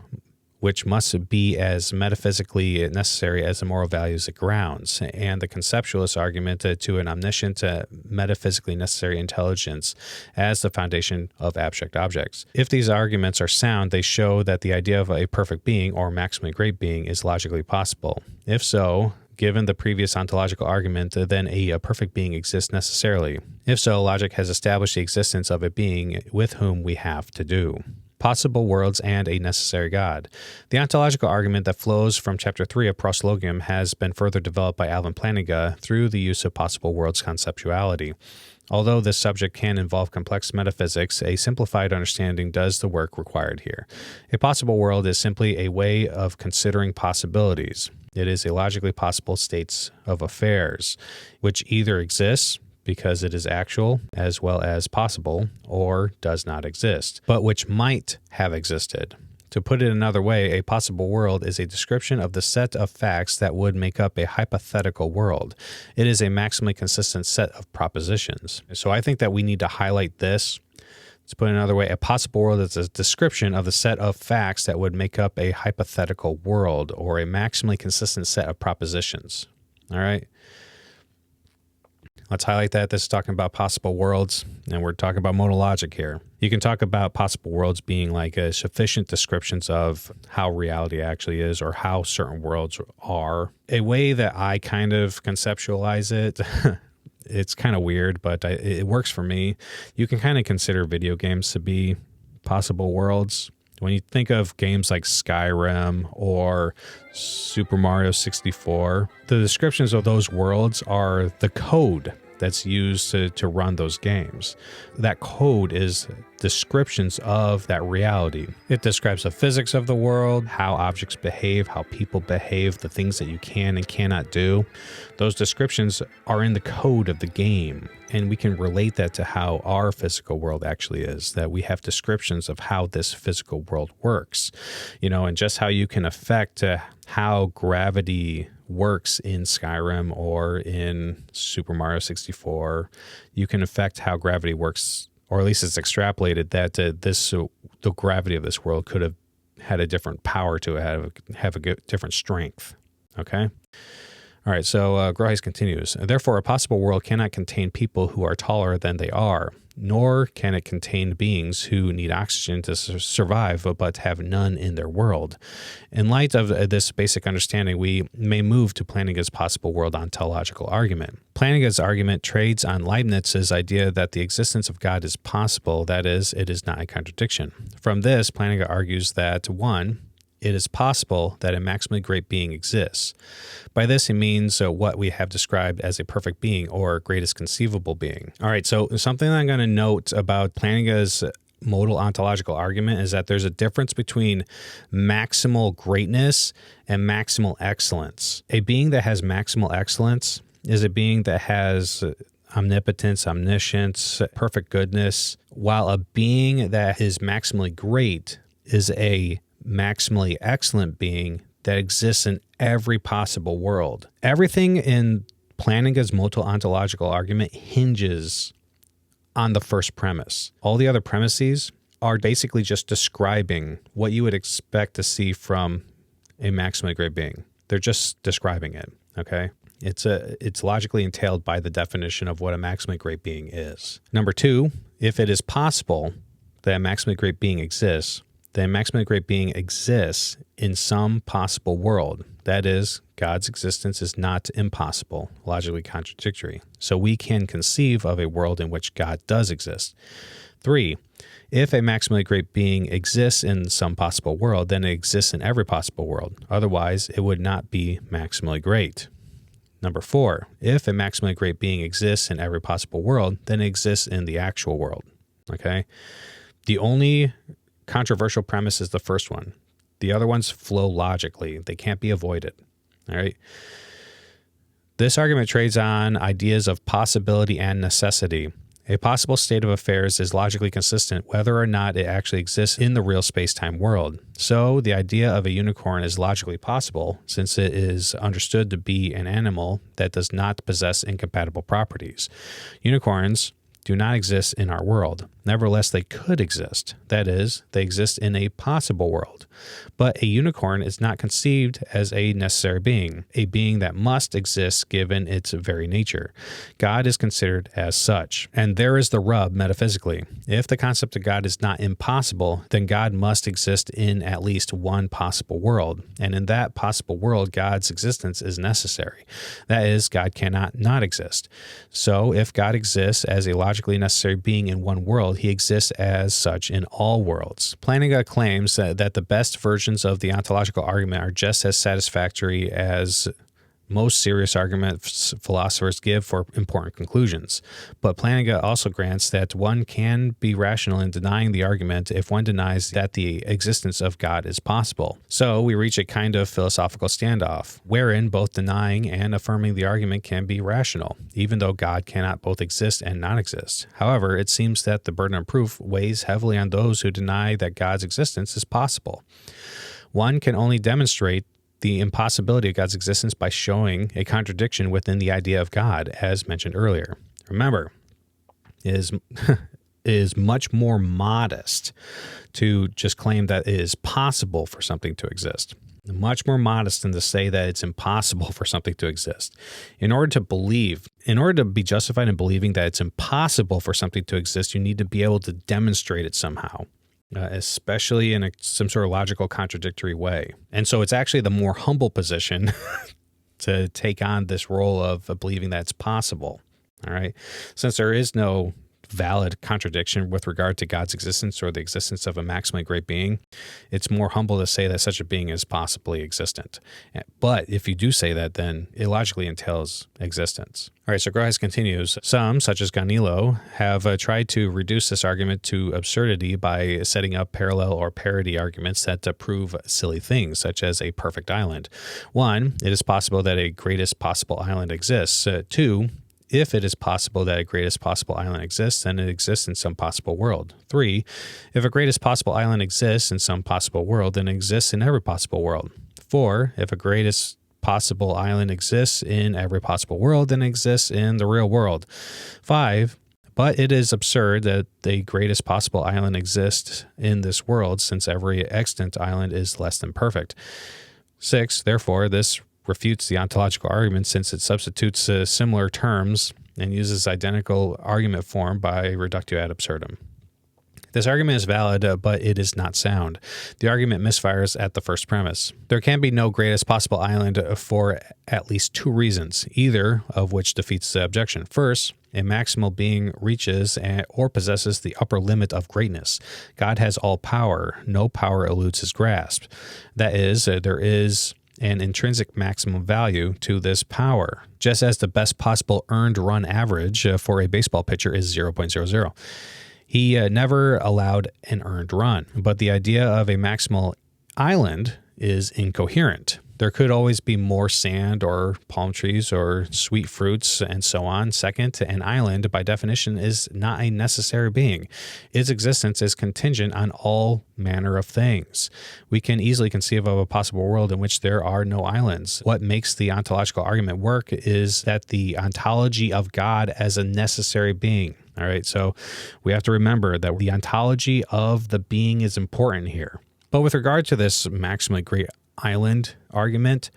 which must be as metaphysically necessary as the moral values it grounds, and the conceptualist argument to an omniscient, metaphysically necessary intelligence as the foundation of abstract objects. If these arguments are sound, they show that the idea of a perfect being or maximally great being is logically possible. If so, given the previous ontological argument, then a perfect being exists necessarily. If so, logic has established the existence of a being with whom we have to do. Possible worlds and a necessary God. The ontological argument that flows from Chapter 3 of Proslogium has been further developed by Anselm and Plantinga through the use of possible worlds conceptuality. Although this subject can involve complex metaphysics, a simplified understanding does the work required here. A possible world is simply a way of considering possibilities. It is a logically possible state of affairs, which either exists because it is actual as well as possible, or does not exist, but which might have existed. To put it another way, a possible world is a description of the set of facts that would make up a hypothetical world. It is a maximally consistent set of propositions. So I think that we need to highlight this. To put it another way, a possible world is a description of the set of facts that would make up a hypothetical world, or a maximally consistent set of propositions. All right? Let's highlight that. This is talking about possible worlds, and we're talking about modal logic here. You can talk about possible worlds being like sufficient descriptions of how reality actually is, or how certain worlds are. A way that I kind of conceptualize it, it's kind of weird, but it works for me. You can kind of consider video games to be possible worlds. When you think of games like Skyrim or Super Mario 64, the descriptions of those worlds are the code that's used to run those games. That code is descriptions of that reality. It describes the physics of the world, how objects behave, how people behave, the things that you can and cannot do. Those descriptions are in the code of the game, and we can relate that to how our physical world actually is, that we have descriptions of how this physical world works, and just how you can affect how gravity works in Skyrim or in Super Mario 64. You can affect how gravity works, or at least it's extrapolated that the gravity of this world could have had a different power to it, have a different strength. Okay? All right, so Groothuis continues. Therefore, a possible world cannot contain people who are taller than they are, nor can it contain beings who need oxygen to survive, but have none in their world. In light of this basic understanding, we may move to Plantinga's possible world ontological argument. Plantinga's argument trades on Leibniz's idea that the existence of God is possible, that is, it is not a contradiction. From this, Plantinga argues that, 1, it is possible that a maximally great being exists. By this, he means what we have described as a perfect being, or greatest conceivable being. All right, so something that I'm going to note about Plantinga's modal ontological argument is that there's a difference between maximal greatness and maximal excellence. A being that has maximal excellence is a being that has omnipotence, omniscience, perfect goodness, while a being that is maximally great is a maximally excellent being that exists in every possible world. Everything in Plantinga's modal ontological argument hinges on the first premise. All the other premises are basically just describing what you would expect to see from a maximally great being. They're just describing it, okay? It's logically entailed by the definition of what a maximally great being is. Number 2, if it is possible that a maximally great being exists, then maximally great being exists in some possible world. That is, God's existence is not impossible, logically contradictory. So we can conceive of a world in which God does exist. 3, if a maximally great being exists in some possible world, then it exists in every possible world. Otherwise, it would not be maximally great. Number 4, if a maximally great being exists in every possible world, then it exists in the actual world. Okay? The only controversial premise is the first one. The other ones flow logically. They can't be avoided. All right. This argument trades on ideas of possibility and necessity. A possible state of affairs is logically consistent whether or not it actually exists in the real space-time world. So, the idea of a unicorn is logically possible since it is understood to be an animal that does not possess incompatible properties. Unicorns do not exist in our world. Nevertheless, they could exist. That is, they exist in a possible world. But a unicorn is not conceived as a necessary being, a being that must exist given its very nature. God is considered as such. And there is the rub metaphysically. If the concept of God is not impossible, then God must exist in at least one possible world. And in that possible world, God's existence is necessary. That is, God cannot not exist. So if God exists as a logically necessary being in one world, he exists as such in all worlds. Plantinga claims that the best versions of the ontological argument are just as satisfactory as most serious arguments philosophers give for important conclusions. But Plantinga also grants that one can be rational in denying the argument if one denies that the existence of God is possible. So we reach a kind of philosophical standoff, wherein both denying and affirming the argument can be rational, even though God cannot both exist and not exist. However, it seems that the burden of proof weighs heavily on those who deny that God's existence is possible. One can only demonstrate the impossibility of God's existence by showing a contradiction within the idea of God, as mentioned earlier. Remember, it is much more modest to just claim that it is possible for something to exist. Much more modest than to say that it's impossible for something to exist. In order to be justified in believing that it's impossible for something to exist, you need to be able to demonstrate it somehow. Especially in some sort of logical contradictory way. And so it's actually the more humble position to take on this role of believing that it's possible. All right. Since there is no valid contradiction with regard to God's existence or the existence of a maximally great being, it's more humble to say that such a being is possibly existent. But if you do say that, then it logically entails existence. All right, so Groothuis continues. Some, such as Ganilo, have tried to reduce this argument to absurdity by setting up parallel or parody arguments that prove silly things, such as a perfect island. 1, it is possible that a greatest possible island exists. 2, if it is possible that a greatest possible island exists, then it exists in some possible world. 3, if a greatest possible island exists in some possible world, then it exists in every possible world. 4, if a greatest possible island exists in every possible world, then it exists in the real world. 5, but it is absurd that the greatest possible island exists in this world, since every extant island is less than perfect. 6, therefore, this refutes the ontological argument since it substitutes similar terms and uses identical argument form by reductio ad absurdum. This argument is valid, but it is not sound. The argument misfires at the first premise. There can be no greatest possible island for at least 2 reasons, either of which defeats the objection. First, a maximal being reaches or possesses the upper limit of greatness. God has all power. No power eludes his grasp. That is, there is an intrinsic maximum value to this power, just as the best possible earned run average for a baseball pitcher is 0.00. He never allowed an earned run, but the idea of a maximal island is incoherent. There could always be more sand or palm trees or sweet fruits and so on. Second, an island, by definition, is not a necessary being. Its existence is contingent on all manner of things. We can easily conceive of a possible world in which there are no islands. What makes the ontological argument work is that the ontology of God as a necessary being. All right, so we have to remember that the ontology of the being is important here. But with regard to this maximally great island argument,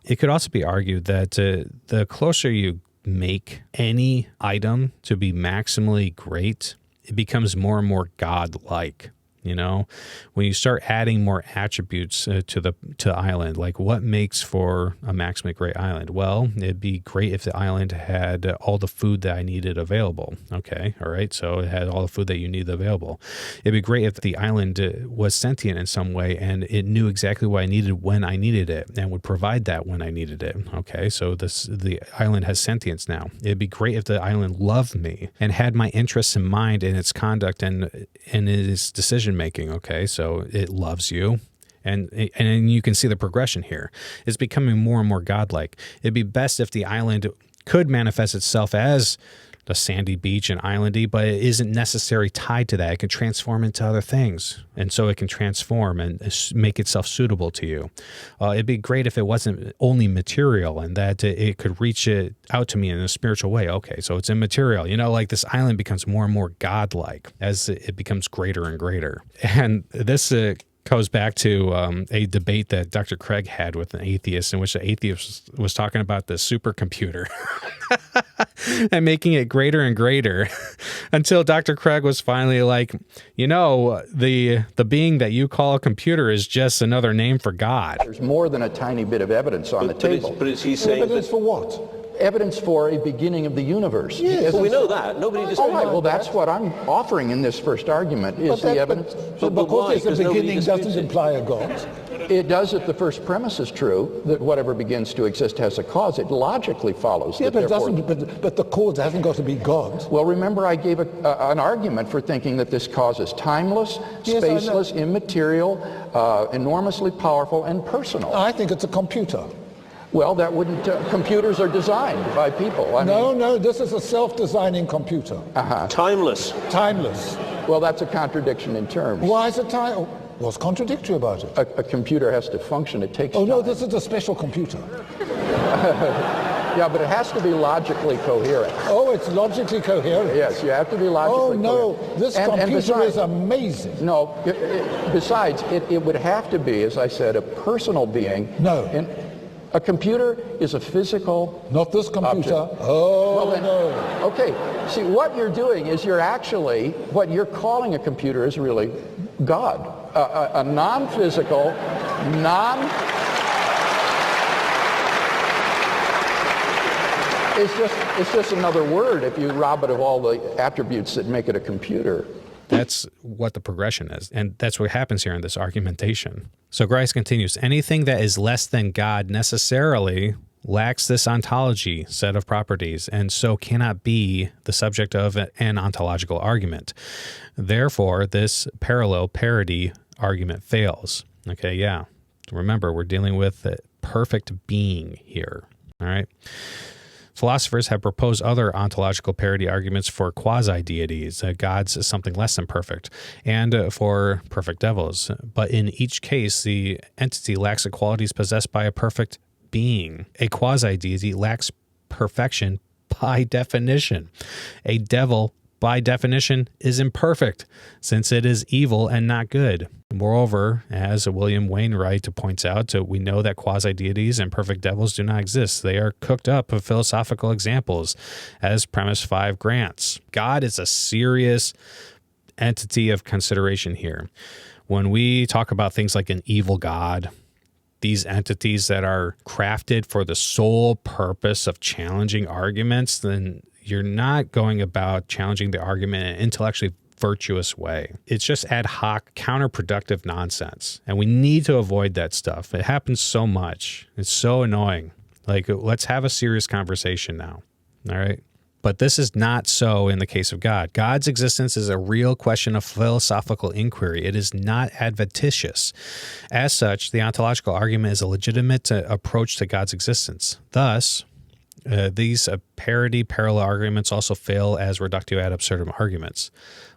it could also be argued that the closer you make any item to be maximally great, it becomes more and more God-like. You know, when you start adding more attributes to island, like what makes for a maximally great island? Well, it'd be great if the island had all the food that I needed available. Okay, all right, so it had all the food that you needed available. It'd be great if the island was sentient in some way and it knew exactly what I needed when I needed it and would provide that when I needed it. Okay, so the island has sentience now. It'd be great if the island loved me and had my interests in mind in its conduct and in its decision making. Okay, so it loves you And you can see the progression here. It's becoming more and more godlike. It'd be best if the island could manifest itself as a sandy beach and islandy, but it isn't necessarily tied to that. It can transform into other things. And so it can transform and make itself suitable to you. It'd be great if it wasn't only material and that it could reach it out to me in a spiritual way. Okay, so it's immaterial. Like this island becomes more and more godlike as it becomes greater and greater. And this goes back to a debate that Dr. Craig had with an atheist, in which the atheist was talking about the supercomputer and making it greater and greater until Dr. Craig was finally like, the being that you call a computer is just another name for God. There's more than a tiny bit of evidence on the table. But is he saying evidence for what? Evidence for a beginning of the universe. Yes. Well, we know that. Nobody disagrees. All right, well, that's what I'm offering in this first argument, is the evidence. But because it's a beginning doesn't imply a God. It does if the first premise is true, that whatever begins to exist has a cause. It logically follows. Yeah, but it doesn't. But the cause hasn't got to be God. Well, remember I gave an argument for thinking that this cause is timeless, spaceless, immaterial, enormously powerful, and personal. I think it's a computer. Well, that wouldn't. Computers are designed by people. No, this is a self-designing computer. Timeless. Timeless. Well, that's a contradiction in terms. Why is it timeless? What's contradictory about it? A computer has to function. It takes time. No, this is a special computer. Yeah, but it has to be logically coherent. Oh, it's logically coherent. Yes, you have to be logically coherent. Oh, no, this computer is amazing. No, besides, it would have to be, as I said, a personal being. No. A computer is a physical Not this computer. Object. Oh, well, then, no. Okay, see, what you're doing is what you're calling a computer is really God. A non-physical, It's just another word if you rob it of all the attributes that make it a computer. That's what the progression is. And that's what happens here in this argumentation. So Grice continues, anything that is less than God necessarily lacks this ontology set of properties, and so cannot be the subject of an ontological argument. Therefore, this parity argument fails. Okay, yeah. Remember, we're dealing with a perfect being here. All right. Philosophers have proposed other ontological parity arguments for quasi-deities, gods something less than perfect, and for perfect devils. But in each case, the entity lacks the qualities possessed by a perfect being. A quasi-deity lacks perfection by definition. A devil, by definition, is imperfect, since it is evil and not good. Moreover, as William Wainwright points out, we know that quasi-deities and perfect devils do not exist. They are cooked up of philosophical examples, as premise 5 grants. God is a serious entity of consideration here. When we talk about things like an evil God, these entities that are crafted for the sole purpose of challenging arguments, then you're not going about challenging the argument in an intellectually virtuous way. It's just ad hoc, counterproductive nonsense. And we need to avoid that stuff. It happens so much. It's so annoying. Let's have a serious conversation now. All right? But this is not so in the case of God. God's existence is a real question of philosophical inquiry. It is not adventitious. As such, the ontological argument is a legitimate approach to God's existence. Thus, these parallel arguments also fail as reductio ad absurdum arguments.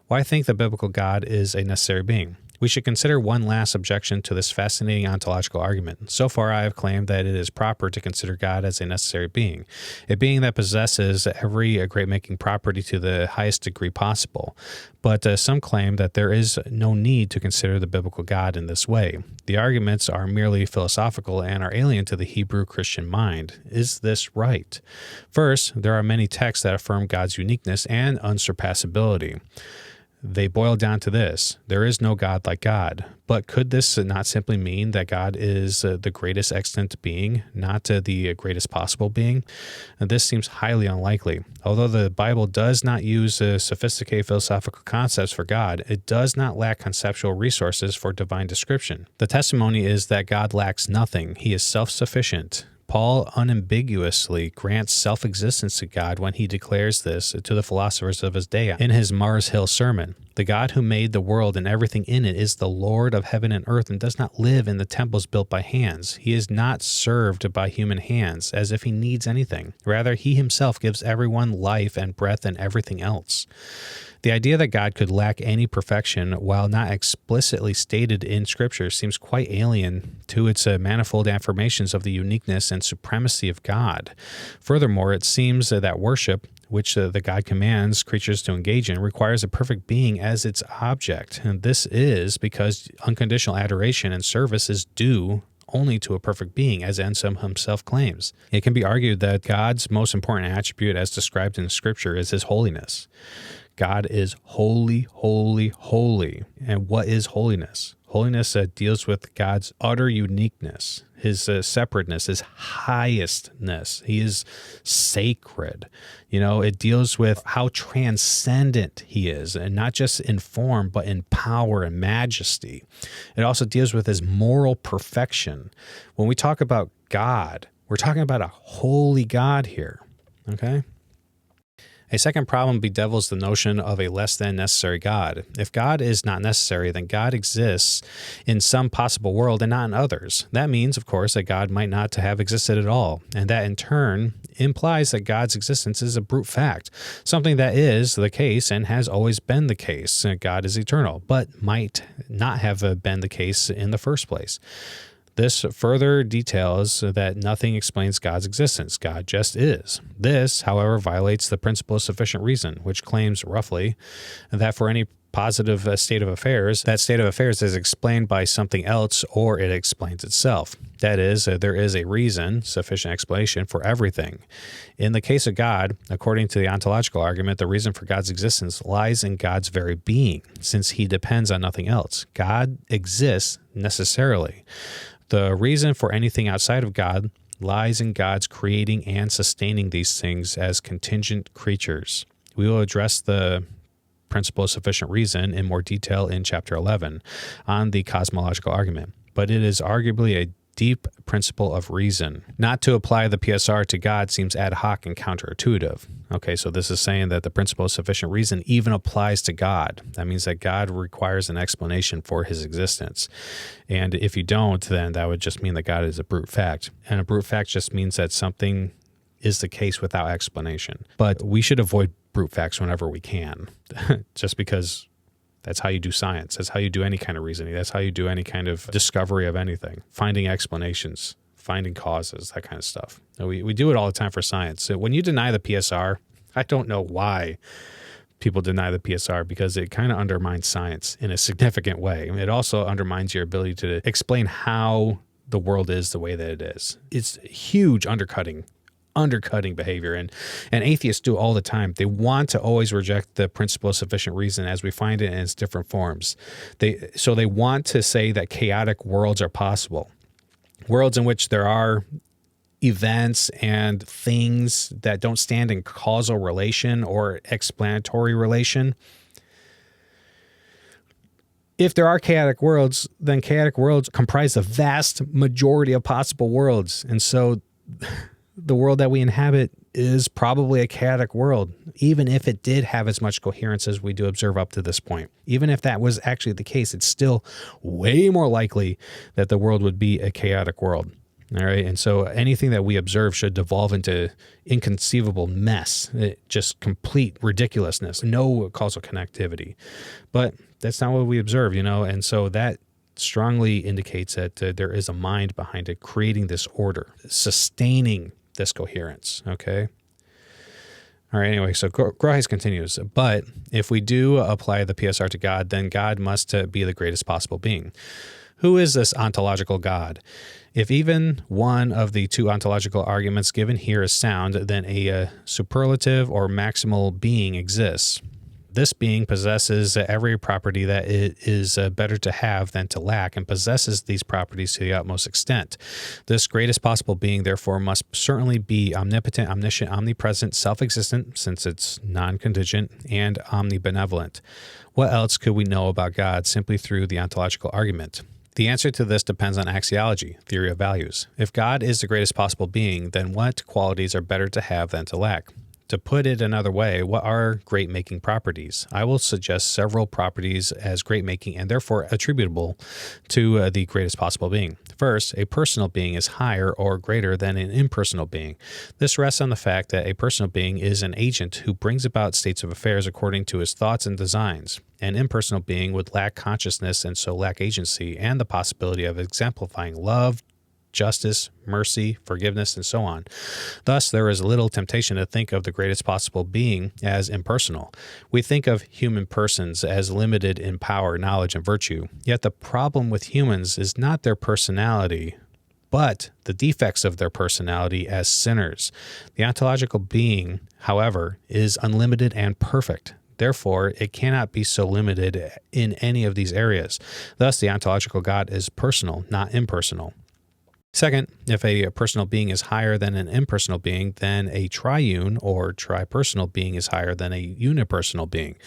Why think the biblical God is a necessary being? We should consider one last objection to this fascinating ontological argument. So far, I have claimed that it is proper to consider God as a necessary being, a being that possesses every great-making property to the highest degree possible. But some claim that there is no need to consider the biblical God in this way. The arguments are merely philosophical and are alien to the Hebrew Christian mind. Is this right? First, there are many texts that affirm God's uniqueness and unsurpassability. They boil down to this: there is no God like God. But could this not simply mean that God is the greatest extant being, not the greatest possible being? And this seems highly unlikely. Although the Bible does not use sophisticated philosophical concepts for God, it does not lack conceptual resources for divine description. The testimony is that God lacks nothing. He is self-sufficient. Paul unambiguously grants self-existence to God when he declares this to the philosophers of his day in his Mars Hill sermon. The God who made the world and everything in it is the Lord of heaven and earth and does not live in the temples built by hands. He is not served by human hands as if he needs anything. Rather, he himself gives everyone life and breath and everything else. The idea that God could lack any perfection, while not explicitly stated in Scripture, seems quite alien to its manifold affirmations of the uniqueness and supremacy of God. Furthermore, it seems that worship, which the God commands creatures to engage in, requires a perfect being as its object. And this is because unconditional adoration and service is due only to a perfect being, as Anselm himself claims. It can be argued that God's most important attribute, as described in Scripture, is his holiness. God is holy, holy, holy. And what is holiness? Holiness deals with God's utter uniqueness, his separateness, his highestness. He is sacred. It deals with how transcendent he is, and not just in form, but in power and majesty. It also deals with his moral perfection. When we talk about God, we're talking about a holy God here, okay? A second problem bedevils the notion of a less than necessary God. If God is not necessary, then God exists in some possible world and not in others. That means, of course, that God might not have existed at all, and that in turn implies that God's existence is a brute fact, something that is the case and has always been the case. God is eternal, but might not have been the case in the first place. This further details that nothing explains God's existence. God just is. This, however, violates the principle of sufficient reason, which claims roughly that for any positive state of affairs, that state of affairs is explained by something else or it explains itself. That is, there is a reason, sufficient explanation for everything. In the case of God, according to the ontological argument, the reason for God's existence lies in God's very being, since he depends on nothing else. God exists necessarily. The reason for anything outside of God lies in God's creating and sustaining these things as contingent creatures. We will address the principle of sufficient reason in more detail in Chapter 11 on the cosmological argument, but it is arguably a deep principle of reason. Not to apply the PSR to God seems ad hoc and counterintuitive. Okay, so this is saying that the principle of sufficient reason even applies to God. That means that God requires an explanation for his existence. And if you don't, then that would just mean that God is a brute fact. And a brute fact just means that something is the case without explanation. But we should avoid brute facts whenever we can, just because that's how you do science. That's how you do any kind of reasoning. That's how you do any kind of discovery of anything, finding explanations, finding causes, that kind of stuff. We do it all the time for science. So when you deny the PSR, I don't know why people deny the PSR, because it kind of undermines science in a significant way. It also undermines your ability to explain how the world is the way that it is. It's huge undercutting behavior, and atheists do all the time. They want to always reject the principle of sufficient reason as we find it in its different forms. They want to say that chaotic worlds are possible, worlds in which there are events and things that don't stand in causal relation or explanatory relation. If there are chaotic worlds, then chaotic worlds comprise the vast majority of possible worlds, and so the world that we inhabit is probably a chaotic world, even if it did have as much coherence as we do observe up to this point. Even if that was actually the case, it's still way more likely that the world would be a chaotic world. All right. And so anything that we observe should devolve into inconceivable mess, just complete ridiculousness, no causal connectivity. But that's not what we observe, and so that strongly indicates that there is a mind behind it, creating this order, sustaining this coherence, okay? All right, anyway, so Groothuis continues, but if we do apply the PSR to God, then God must be the greatest possible being. Who is this ontological God? If even one of the two ontological arguments given here is sound, then a superlative or maximal being exists. This being possesses every property that it is better to have than to lack, and possesses these properties to the utmost extent. This greatest possible being, therefore, must certainly be omnipotent, omniscient, omnipresent, self-existent, since it's non-contingent, and omnibenevolent. What else could we know about God simply through the ontological argument? The answer to this depends on axiology, theory of values. If God is the greatest possible being, then what qualities are better to have than to lack? To put it another way, what are great-making properties? I will suggest several properties as great-making and therefore attributable to the greatest possible being. First, a personal being is higher or greater than an impersonal being. This rests on the fact that a personal being is an agent who brings about states of affairs according to his thoughts and designs. An impersonal being would lack consciousness and so lack agency and the possibility of exemplifying love, justice, mercy, forgiveness, and so on. Thus, there is little temptation to think of the greatest possible being as impersonal. We think of human persons as limited in power, knowledge, and virtue. Yet the problem with humans is not their personality, but the defects of their personality as sinners. The ontological being, however, is unlimited and perfect. Therefore, it cannot be so limited in any of these areas. Thus, the ontological God is personal, not impersonal. Second, if a personal being is higher than an impersonal being, then a triune or tripersonal being is higher than a unipersonal being.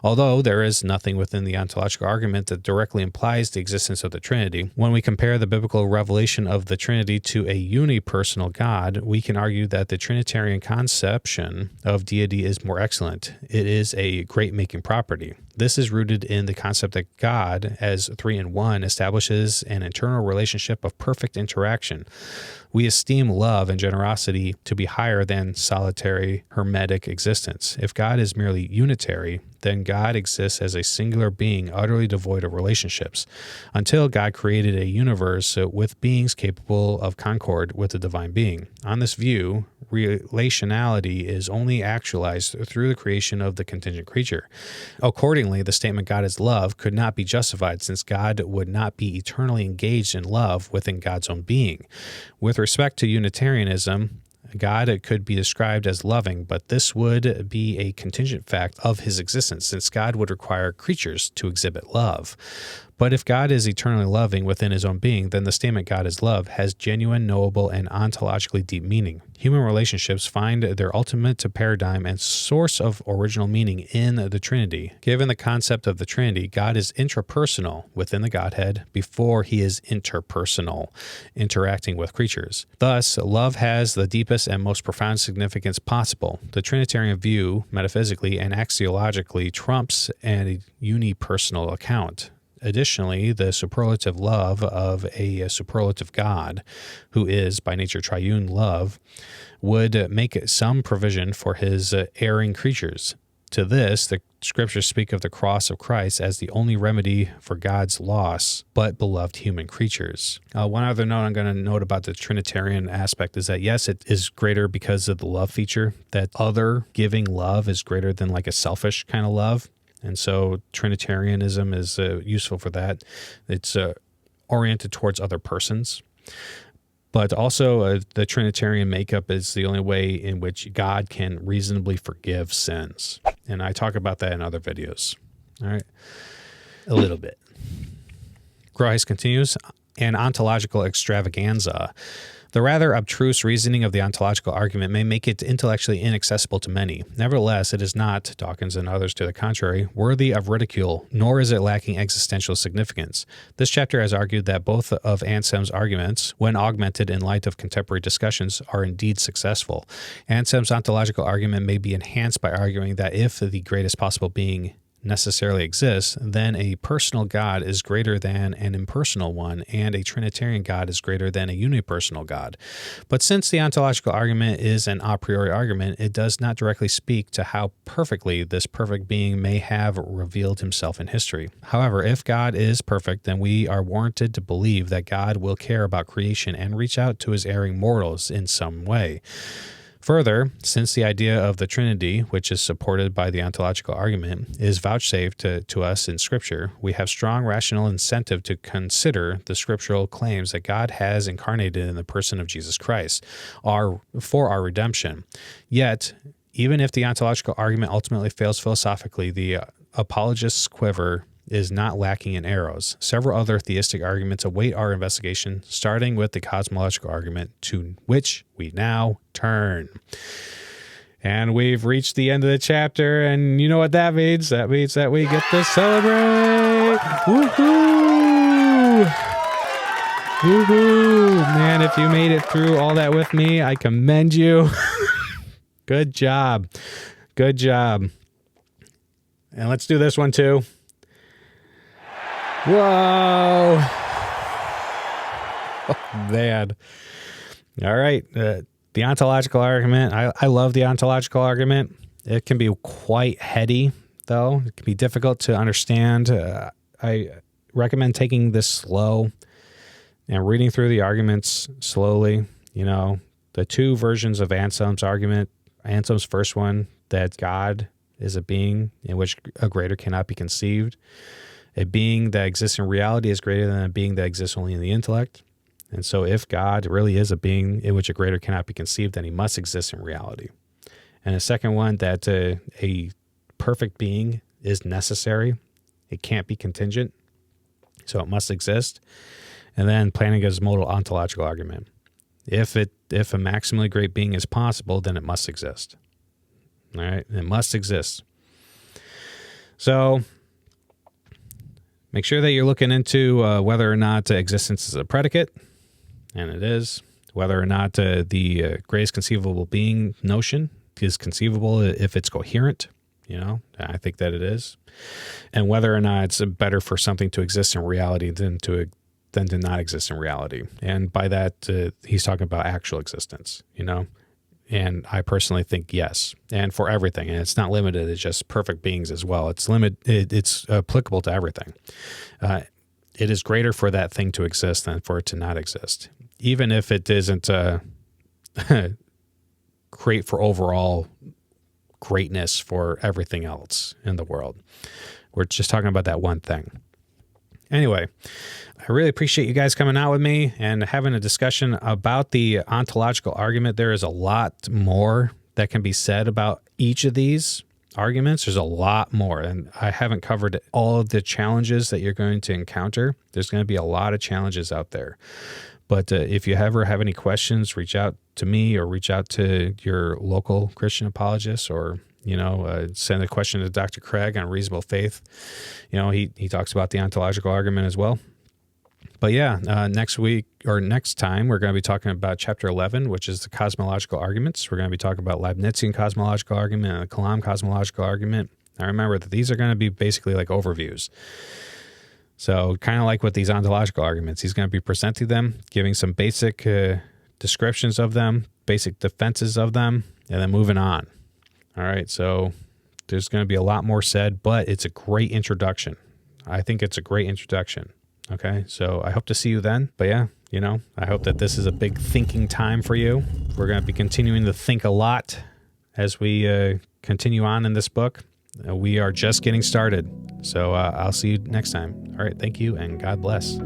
Although there is nothing within the ontological argument that directly implies the existence of the Trinity, when we compare the biblical revelation of the Trinity to a unipersonal God, we can argue that the Trinitarian conception of deity is more excellent. It is a great-making property. This is rooted in the concept that God, as three in one, establishes an internal relationship of perfect interaction. We esteem love and generosity to be higher than solitary hermetic existence. If God is merely unitary, then God exists as a singular being utterly devoid of relationships, until God created a universe with beings capable of concord with the divine being. On this view, relationality is only actualized through the creation of the contingent creature. Accordingly, the statement God is love could not be justified, since God would not be eternally engaged in love within God's own being. With respect to Unitarianism, God could be described as loving, but this would be a contingent fact of his existence, since God would require creatures to exhibit love. But if God is eternally loving within his own being, then the statement God is love has genuine, knowable, and ontologically deep meaning. Human relationships find their ultimate paradigm and source of original meaning in the Trinity. Given the concept of the Trinity, God is intrapersonal within the Godhead before he is interpersonal, interacting with creatures. Thus, love has the deepest and most profound significance possible. The Trinitarian view, metaphysically and axiologically, trumps a unipersonal account. Additionally, the superlative love of a superlative God, who is by nature triune love, would make some provision for his erring creatures. To this, the scriptures speak of the cross of Christ as the only remedy for God's lost but beloved human creatures. One other note I'm going to note about the Trinitarian aspect is that, yes, it is greater because of the love feature, that other giving love is greater than like a selfish kind of love. And so Trinitarianism is useful for that. It's oriented towards other persons. But also the Trinitarian makeup is the only way in which God can reasonably forgive sins. And I talk about that in other videos. All right. A little bit. Groothuis continues, an ontological extravaganza. The rather abstruse reasoning of the ontological argument may make it intellectually inaccessible to many. Nevertheless, it is not, Dawkins and others to the contrary, worthy of ridicule, nor is it lacking existential significance. This chapter has argued that both of Anselm's arguments, when augmented in light of contemporary discussions, are indeed successful. Anselm's ontological argument may be enhanced by arguing that if the greatest possible being necessarily exists, then a personal God is greater than an impersonal one, and a Trinitarian God is greater than a unipersonal God. But since the ontological argument is an a priori argument, it does not directly speak to how perfectly this perfect being may have revealed himself in history. However, if God is perfect, then we are warranted to believe that God will care about creation and reach out to his erring mortals in some way. Further, since the idea of the Trinity, which is supported by the ontological argument, is vouchsafed to us in Scripture, we have strong rational incentive to consider the scriptural claims that God has incarnated in the person of Jesus Christ for our redemption. Yet, even if the ontological argument ultimately fails philosophically, the apologist's quiver is not lacking in arrows. Several other theistic arguments await our investigation, starting with the cosmological argument, to which we now turn. And we've reached the end of the chapter, and you know what that means? That means that we get to celebrate! Woohoo! Woohoo! Man, if you made it through all that with me, I commend you. Good job. Good job. And let's do this one too. Whoa. Oh, man. All right. The ontological argument. I love the ontological argument. It can be quite heady, though. It can be difficult to understand. I recommend taking this slow and reading through the arguments slowly. You know, the two versions of Anselm's argument. Anselm's first one, that God is a being in which a greater cannot be conceived. A being that exists in reality is greater than a being that exists only in the intellect. And so if God really is a being in which a greater cannot be conceived, then he must exist in reality. And the second one, that a perfect being is necessary. It can't be contingent, so it must exist. And then Plantinga's modal ontological argument. If a maximally great being is possible, then it must exist. All right, it must exist. So make sure that you're looking into whether or not existence is a predicate, and it is. Whether or not the greatest conceivable being notion is conceivable if it's coherent. You know, I think that it is. And whether or not it's better for something to exist in reality than to not exist in reality. And by that, he's talking about actual existence, you know. And I personally think yes, and for everything. And it's not limited. It's just perfect beings as well. It's it's applicable to everything. It is greater for that thing to exist than for it to not exist, even if it isn't great for overall greatness for everything else in the world. We're just talking about that one thing. Anyway, I really appreciate you guys coming out with me and having a discussion about the ontological argument. There is a lot more that can be said about each of these arguments. There's a lot more, and I haven't covered all of the challenges that you're going to encounter. There's going to be a lot of challenges out there. But if you ever have any questions, reach out to me or reach out to your local Christian apologist, or send a question to Dr. Craig on Reasonable Faith. You know, he talks about the ontological argument as well. But yeah, next time, we're going to be talking about chapter 11, which is the cosmological arguments. We're going to be talking about Leibnizian cosmological argument and the Kalam cosmological argument. Now remember that these are going to be basically like overviews. So kind of like with these ontological arguments, he's going to be presenting them, giving some basic descriptions of them, basic defenses of them, and then moving on. All right, so there's going to be a lot more said, but it's a great introduction. I think it's a great introduction. Okay, so I hope to see you then. But yeah, I hope that this is a big thinking time for you. We're going to be continuing to think a lot as we continue on in this book. We are just getting started. So I'll see you next time. All right, thank you, and God bless.